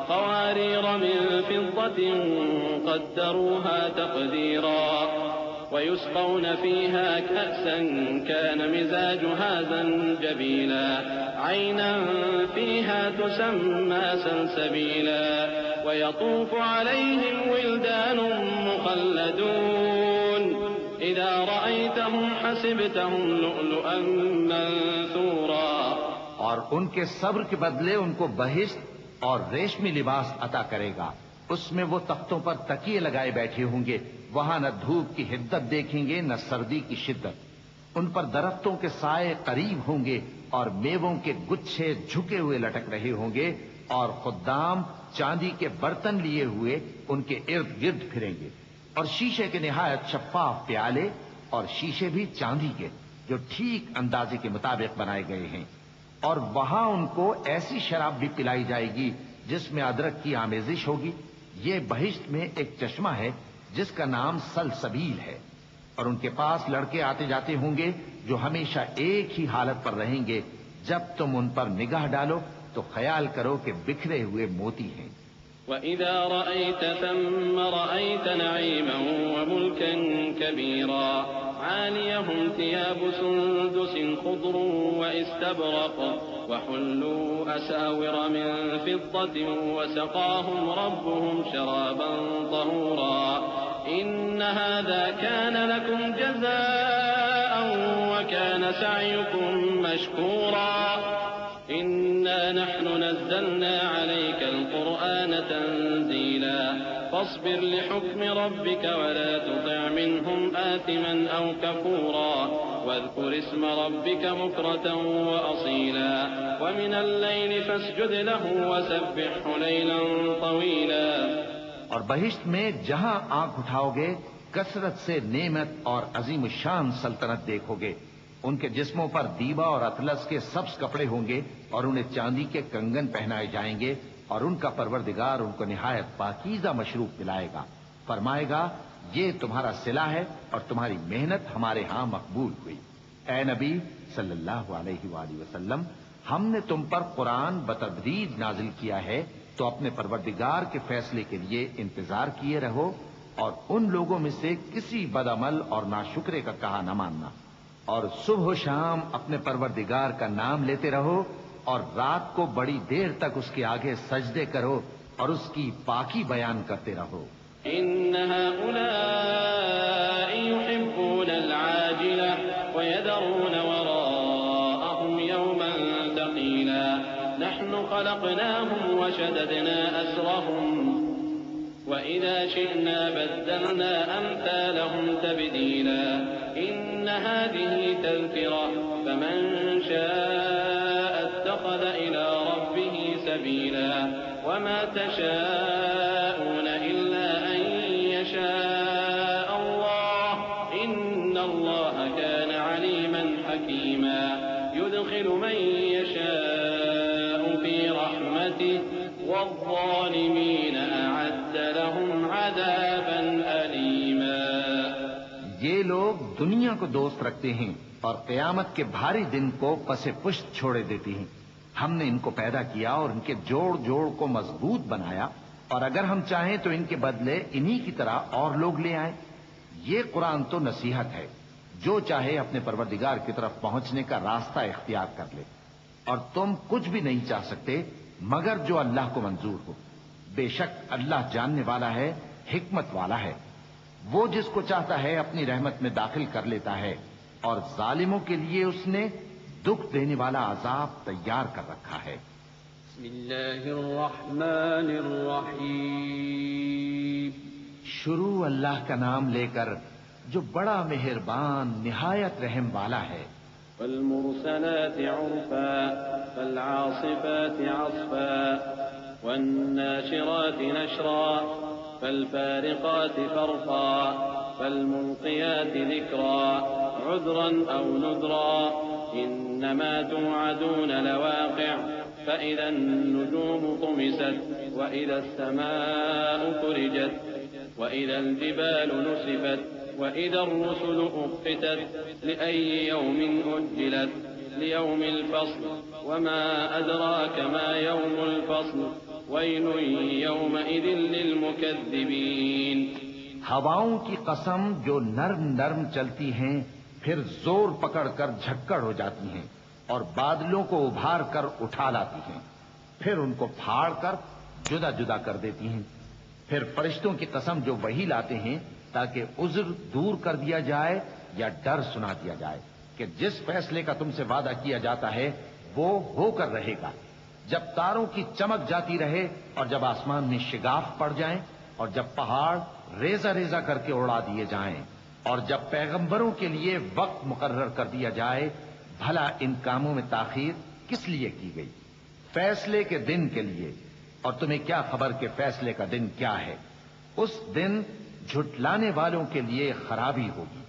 [SPEAKER 2] قوارير من فضة قدروها تقديرا ويسقون فيها كأسا كان مزاجها زنجبيلا عينا فيها تسمى سلسبيلا ويطوف عليهم ولدان مخلدون إذا رأيتهم حسبتهم لؤلؤا منثورا.
[SPEAKER 1] اور ان کے صبر کے بدلے ان کو بہشت اور ریشمی لباس عطا کرے گا. اس میں وہ تختوں پر تکیے لگائے بیٹھے ہوں گے. وہاں نہ دھوپ کی حدت دیکھیں گے نہ سردی کی شدت. ان پر درختوں کے سائے قریب ہوں گے اور میووں کے گچھے جھکے ہوئے لٹک رہے ہوں گے، اور خدام چاندی کے برتن لیے ہوئے ان کے ارد گرد پھریں گے، اور شیشے کے نہایت شفاف پیالے اور شیشے بھی چاندی کے جو ٹھیک اندازے کے مطابق بنائے گئے ہیں. اور وہاں ان کو ایسی شراب بھی پلائی جائے گی جس میں ادرک کی آمیزش ہوگی. یہ بہشت میں ایک چشمہ ہے جس کا نام سلسبیل ہے، اور ان کے پاس لڑکے آتے جاتے ہوں گے جو ہمیشہ ایک ہی حالت پر رہیں گے. جب تم ان پر نگاہ ڈالو تو خیال کرو کہ بکھرے ہوئے موتی ہیں.
[SPEAKER 2] وَإِذَا رَأَيْتَ ثَمَّ رَأَيْتَ نَعِيمًا وَمُلْكًا كَبِيرًا عَالِيَهُمْ ثِيَابُ سُندُسٍ خُضْرٌ وَإِسْتَبْرَقٌ وَحُلُّوا أَسَاوِرَ مِن فِضَّةٍ وَسَقَاهُمْ رَبُّهُمْ شَرَابًا طَهُورًا إِنَّ هَذَا كَانَ لَكُمْ جَزَاءً وَكَانَ سَعْيُكُمْ مَشْكُورًا إِنَّا نَحْنُ نَزَّلْنَا عَلَيْكَ الْقُرْآنَ تَنزِيلًا فاصبر لحكم ربك ولا تطع منهم آثما أو كفورا واذكر اسم ربك بكرة وأصيلا ومن الليل فاسجد له وسبحه ليلا طويلا.
[SPEAKER 1] اور بہشت میں جہاں آنکھ اٹھاؤ گے کثرت سے نعمت اور عظیم الشان سلطنت دیکھو گے. ان کے جسموں پر دیبا اور اطلس کے سبز کپڑے ہوں گے اور انہیں چاندی کے کنگن پہنائے جائیں گے، اور ان کا پروردگار ان کو نہایت پاکیزہ مشروب پلائے گا. فرمائے گا یہ تمہارا صلہ ہے اور تمہاری محنت ہمارے ہاں مقبول ہوئی. اے نبی صلی اللہ علیہ وآلہ وسلم، ہم نے تم پر قرآن بتدریج نازل کیا ہے، تو اپنے پروردگار کے فیصلے کے لیے انتظار کیے رہو، اور ان لوگوں میں سے کسی بدعمل اور ناشکرے کا کہا نہ ماننا. اور صبح و شام اپنے پروردگار کا نام لیتے رہو اور رات کو بڑی دیر تک اس کے آگے سجدے کرو اور اس کی پاکی بیان کرتے رہو.
[SPEAKER 2] إن هؤلاء يحبون العاجلة ويذرون وراءهم يوما ثقيلا نحن خلقناهم وشددنا أسرهم وإذا شئنا بدلنا أمثالهم تبديلا إن هذه تذكرة فمن شاء اتخذ إلى ربه سبيلا وما تشاءون إلا أن يشاء الله إن الله كان عليما حكيما يدخل من يشاء في رحمته والظالمين أعد لهم عذابا أليما.
[SPEAKER 1] یہ لوگ دنیا کو دوست رکھتے ہیں اور قیامت کے بھاری دن کو پس پشت چھوڑے دیتے ہیں. ہم نے ان کو پیدا کیا اور ان کے جوڑ جوڑ کو مضبوط بنایا اور اگر ہم چاہیں تو ان کے بدلے انہی کی طرح اور لوگ لے آئیں. یہ قرآن تو نصیحت ہے. جو چاہے اپنے پروردگار کی طرف پہنچنے کا راستہ اختیار کر لے اور تم کچھ بھی نہیں چاہ سکتے مگر جو اللہ کو منظور ہو. بے شک اللہ جاننے والا ہے، حکمت والا ہے. وہ جس کو چاہتا ہے اپنی رحمت میں داخل کر لیتا ہے اور ظالموں کے لیے اس نے دکھ دینے والا عذاب تیار کر رکھا ہے.
[SPEAKER 3] بسم اللہ الرحمن الرحیم.
[SPEAKER 1] شروع اللہ کا نام لے کر جو بڑا مہربان نہایت رحم والا ہے.
[SPEAKER 2] والمرسلات عرفا فالعاصفات عصفا والناشرات نشرا فالفارقات فرقا فالملقيات ذكرا عذرا أو نذرا إنما توعدون لواقع فإذا النجوم طمست وإذا السماء فرجت وإذا الجبال نسفت وإذا الرسل أقتت لأي يوم أجلت ليوم الفصل وما أدراك ما يوم الفصل ويل يومئذ للمكذبين.
[SPEAKER 1] ہواؤں کی قسم جو نرم نرم چلتی ہیں پھر زور پکڑ کر جھکڑ ہو جاتی ہیں اور بادلوں کو ابھار کر اٹھا لاتی ہیں پھر ان کو پھاڑ کر جدا جدا کر دیتی ہیں. پھر فرشتوں کی قسم جو وہی لاتے ہیں تاکہ عذر دور کر دیا جائے یا ڈر سنا دیا جائے کہ جس فیصلے کا تم سے وعدہ کیا جاتا ہے وہ ہو کر رہے گا. جب تاروں کی چمک جاتی رہے اور جب آسمان میں شگاف پڑ جائیں اور جب پہاڑ ریزہ ریزہ کر کے اڑا دیے جائیں اور جب پیغمبروں کے لیے وقت مقرر کر دیا جائے. بھلا ان کاموں میں تاخیر کس لیے کی گئی؟ فیصلے کے دن کے لیے. اور تمہیں کیا خبر کہ فیصلے کا دن کیا ہے؟ اس دن جھٹلانے والوں کے لیے خرابی ہوگی.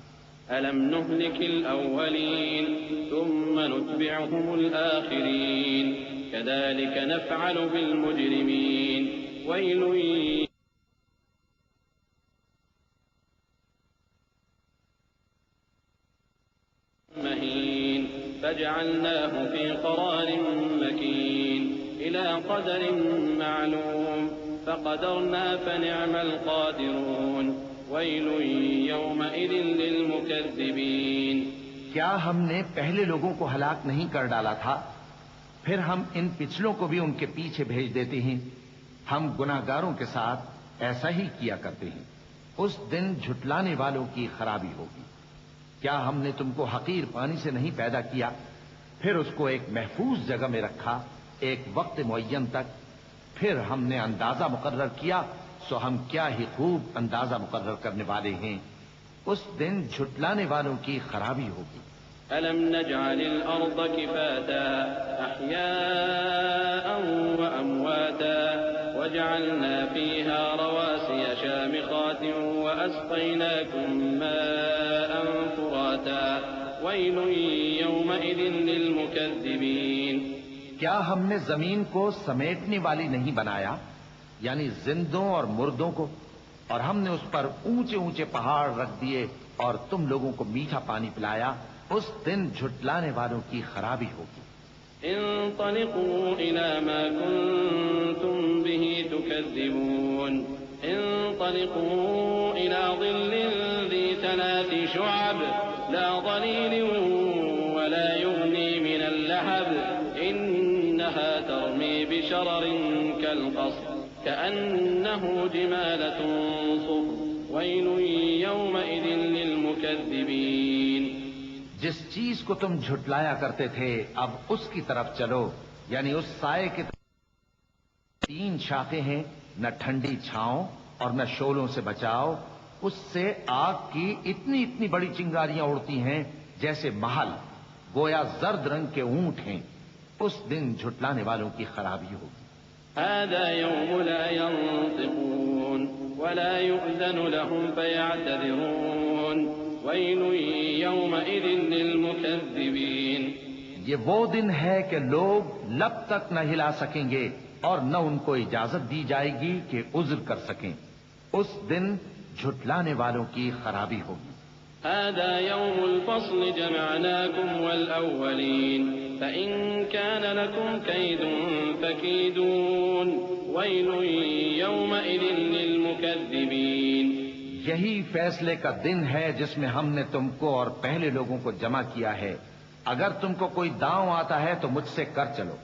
[SPEAKER 2] ألم نهلك الأولين ثم نتبعهم الآخرين كذلك نفعل بالمجرمين ويل مهين فجعلناه في قرار مكين إلى قدر معلوم فقدرنا فنعم القادرون ويل يومئذ للمكذبين.
[SPEAKER 1] کیا ہم نے پہلے لوگوں کو ہلاک نہیں کر ڈالا تھا؟ پھر ہم ان پچھلوں کو بھی ان کے پیچھے بھیج دیتے ہیں. ہم گناہگاروں کے ساتھ ایسا ہی کیا کرتے ہیں. اس دن جھٹلانے والوں کی خرابی ہوگی. کیا ہم نے تم کو حقیر پانی سے نہیں پیدا کیا پھر اس کو ایک محفوظ جگہ میں رکھا ایک وقت معین تک پھر ہم نے اندازہ مقرر کیا سو ہم کیا ہی خوب اندازہ مقرر کرنے والے ہیں. اس دن جھٹلانے والوں کی خرابی ہوگی.
[SPEAKER 2] ألم نجعل الأرض كفاتا أحياء وأمواتا وجعلنا فيها رواسي شامخات وأسقيناكم ماء فراتا ويل يومئذ للمكذبين.
[SPEAKER 1] کیا ہم نے زمین کو سمیٹنے والی نہیں بنایا یعنی زندوں اور مردوں کو اور ہم نے اس پر اونچے اونچے پہاڑ رکھ دیے اور تم لوگوں کو میٹھا پانی پلایا. اس دن جھٹلانے والوں کی خرابی ہوگی.
[SPEAKER 2] انطلقوا إلى ما كنتم به تكذبون انطلقوا إلى ظل ذي 3 شعب لا ولا ظليل ولا يغني من اللهب إنها ترمي بشرر كالقصر كأنه جمالة صفر ويل يومئذ للمكذبين.
[SPEAKER 1] جس چیز کو تم جھٹلایا کرتے تھے اب اس کی طرف چلو، یعنی اس سائے کی طرف. 3 شاخیں ہیں، نہ ٹھنڈی چھاؤں اور نہ شولوں سے بچاؤ. اس سے آگ کی اتنی اتنی بڑی چنگاریاں اڑتی ہیں جیسے محل، گویا زرد رنگ کے اونٹ ہیں. اس دن جھٹلانے والوں کی خرابی ہوگی.
[SPEAKER 2] هذا يوم لا ينطقون ولا يؤذن لهم فيعتذرون ويل يومئذ للمكذبين.
[SPEAKER 1] یہ وہ دن ہے کہ لوگ لب تک نہ ہلا سکیں گے اور نہ ان کو اجازت دی جائے گی کہ عذر کر سکیں. اس دن جھٹلانے والوں کی خرابی ہوگی.
[SPEAKER 2] هذا يوم الفصل جمعناكم والأولين فإن كان لكم كيد فكيدون ويل يومئذ للمكذبين.
[SPEAKER 1] یہی فیصلے کا دن ہے جس میں ہم نے تم کو اور پہلے لوگوں کو جمع کیا ہے. اگر تم کو کوئی داؤں آتا ہے تو مجھ سے کر چلو.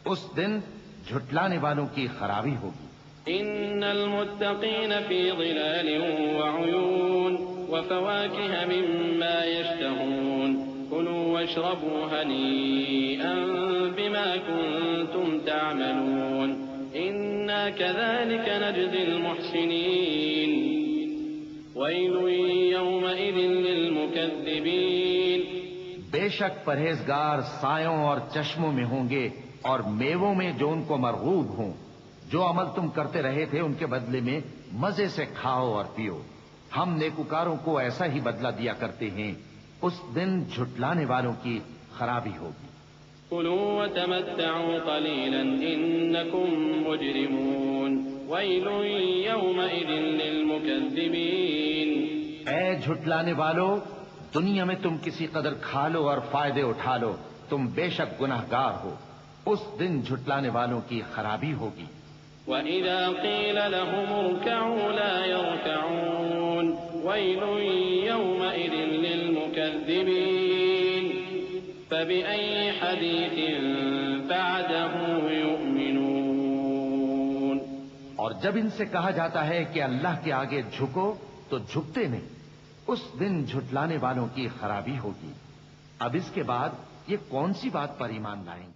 [SPEAKER 1] اس دن جھٹلانے والوں کی خرابی ہوگی.
[SPEAKER 2] إن المتقين في ظلال وعيون وفواكه مما يشتهون كلوا واشربوا هنيئا بما كنتم تعملون إنا كذلك نجزي المحسنين ويل يومئذ للمكذبين.
[SPEAKER 1] بے شک پرہیزگار سایوں اور چشموں میں ہوں گے اور میووں میں جو ان کو مرغوب ہوں. جو عمل تم کرتے رہے تھے ان کے بدلے میں مزے سے کھاؤ اور پیو. ہم نیکوکاروں کو ایسا ہی بدلہ دیا کرتے ہیں. اس دن جھٹلانے والوں کی خرابی ہوگی.
[SPEAKER 2] كلوا وتمتعوا قليلا إنكم مجرمون ويل يومئذ للمكذبين.
[SPEAKER 1] اے جھٹلانے والو، دنیا میں تم کسی قدر کھا لو اور فائدے اٹھا لو، تم بے شک گناہگار ہو. اس دن جھٹلانے والوں کی خرابی ہوگی.
[SPEAKER 2] وَإِذَا قِيلَ لَهُمُ ارْكَعُوا لَا يَرْكَعُونَ وَيْلٌ يَوْمَئِذٍ لِّلْمُكَذِّبِينَ فَبِأَيِّ حَدِيثٍ بَعْدَهُ يُؤْمِنُونَ.
[SPEAKER 1] اور جب ان سے کہا جاتا ہے کہ اللہ کے آگے جھکو تو جھکتے نہیں. اس دن جھٹلانے والوں کی خرابی ہوگی. اب اس کے بعد یہ کون سی بات پر ایمان لائیں گے؟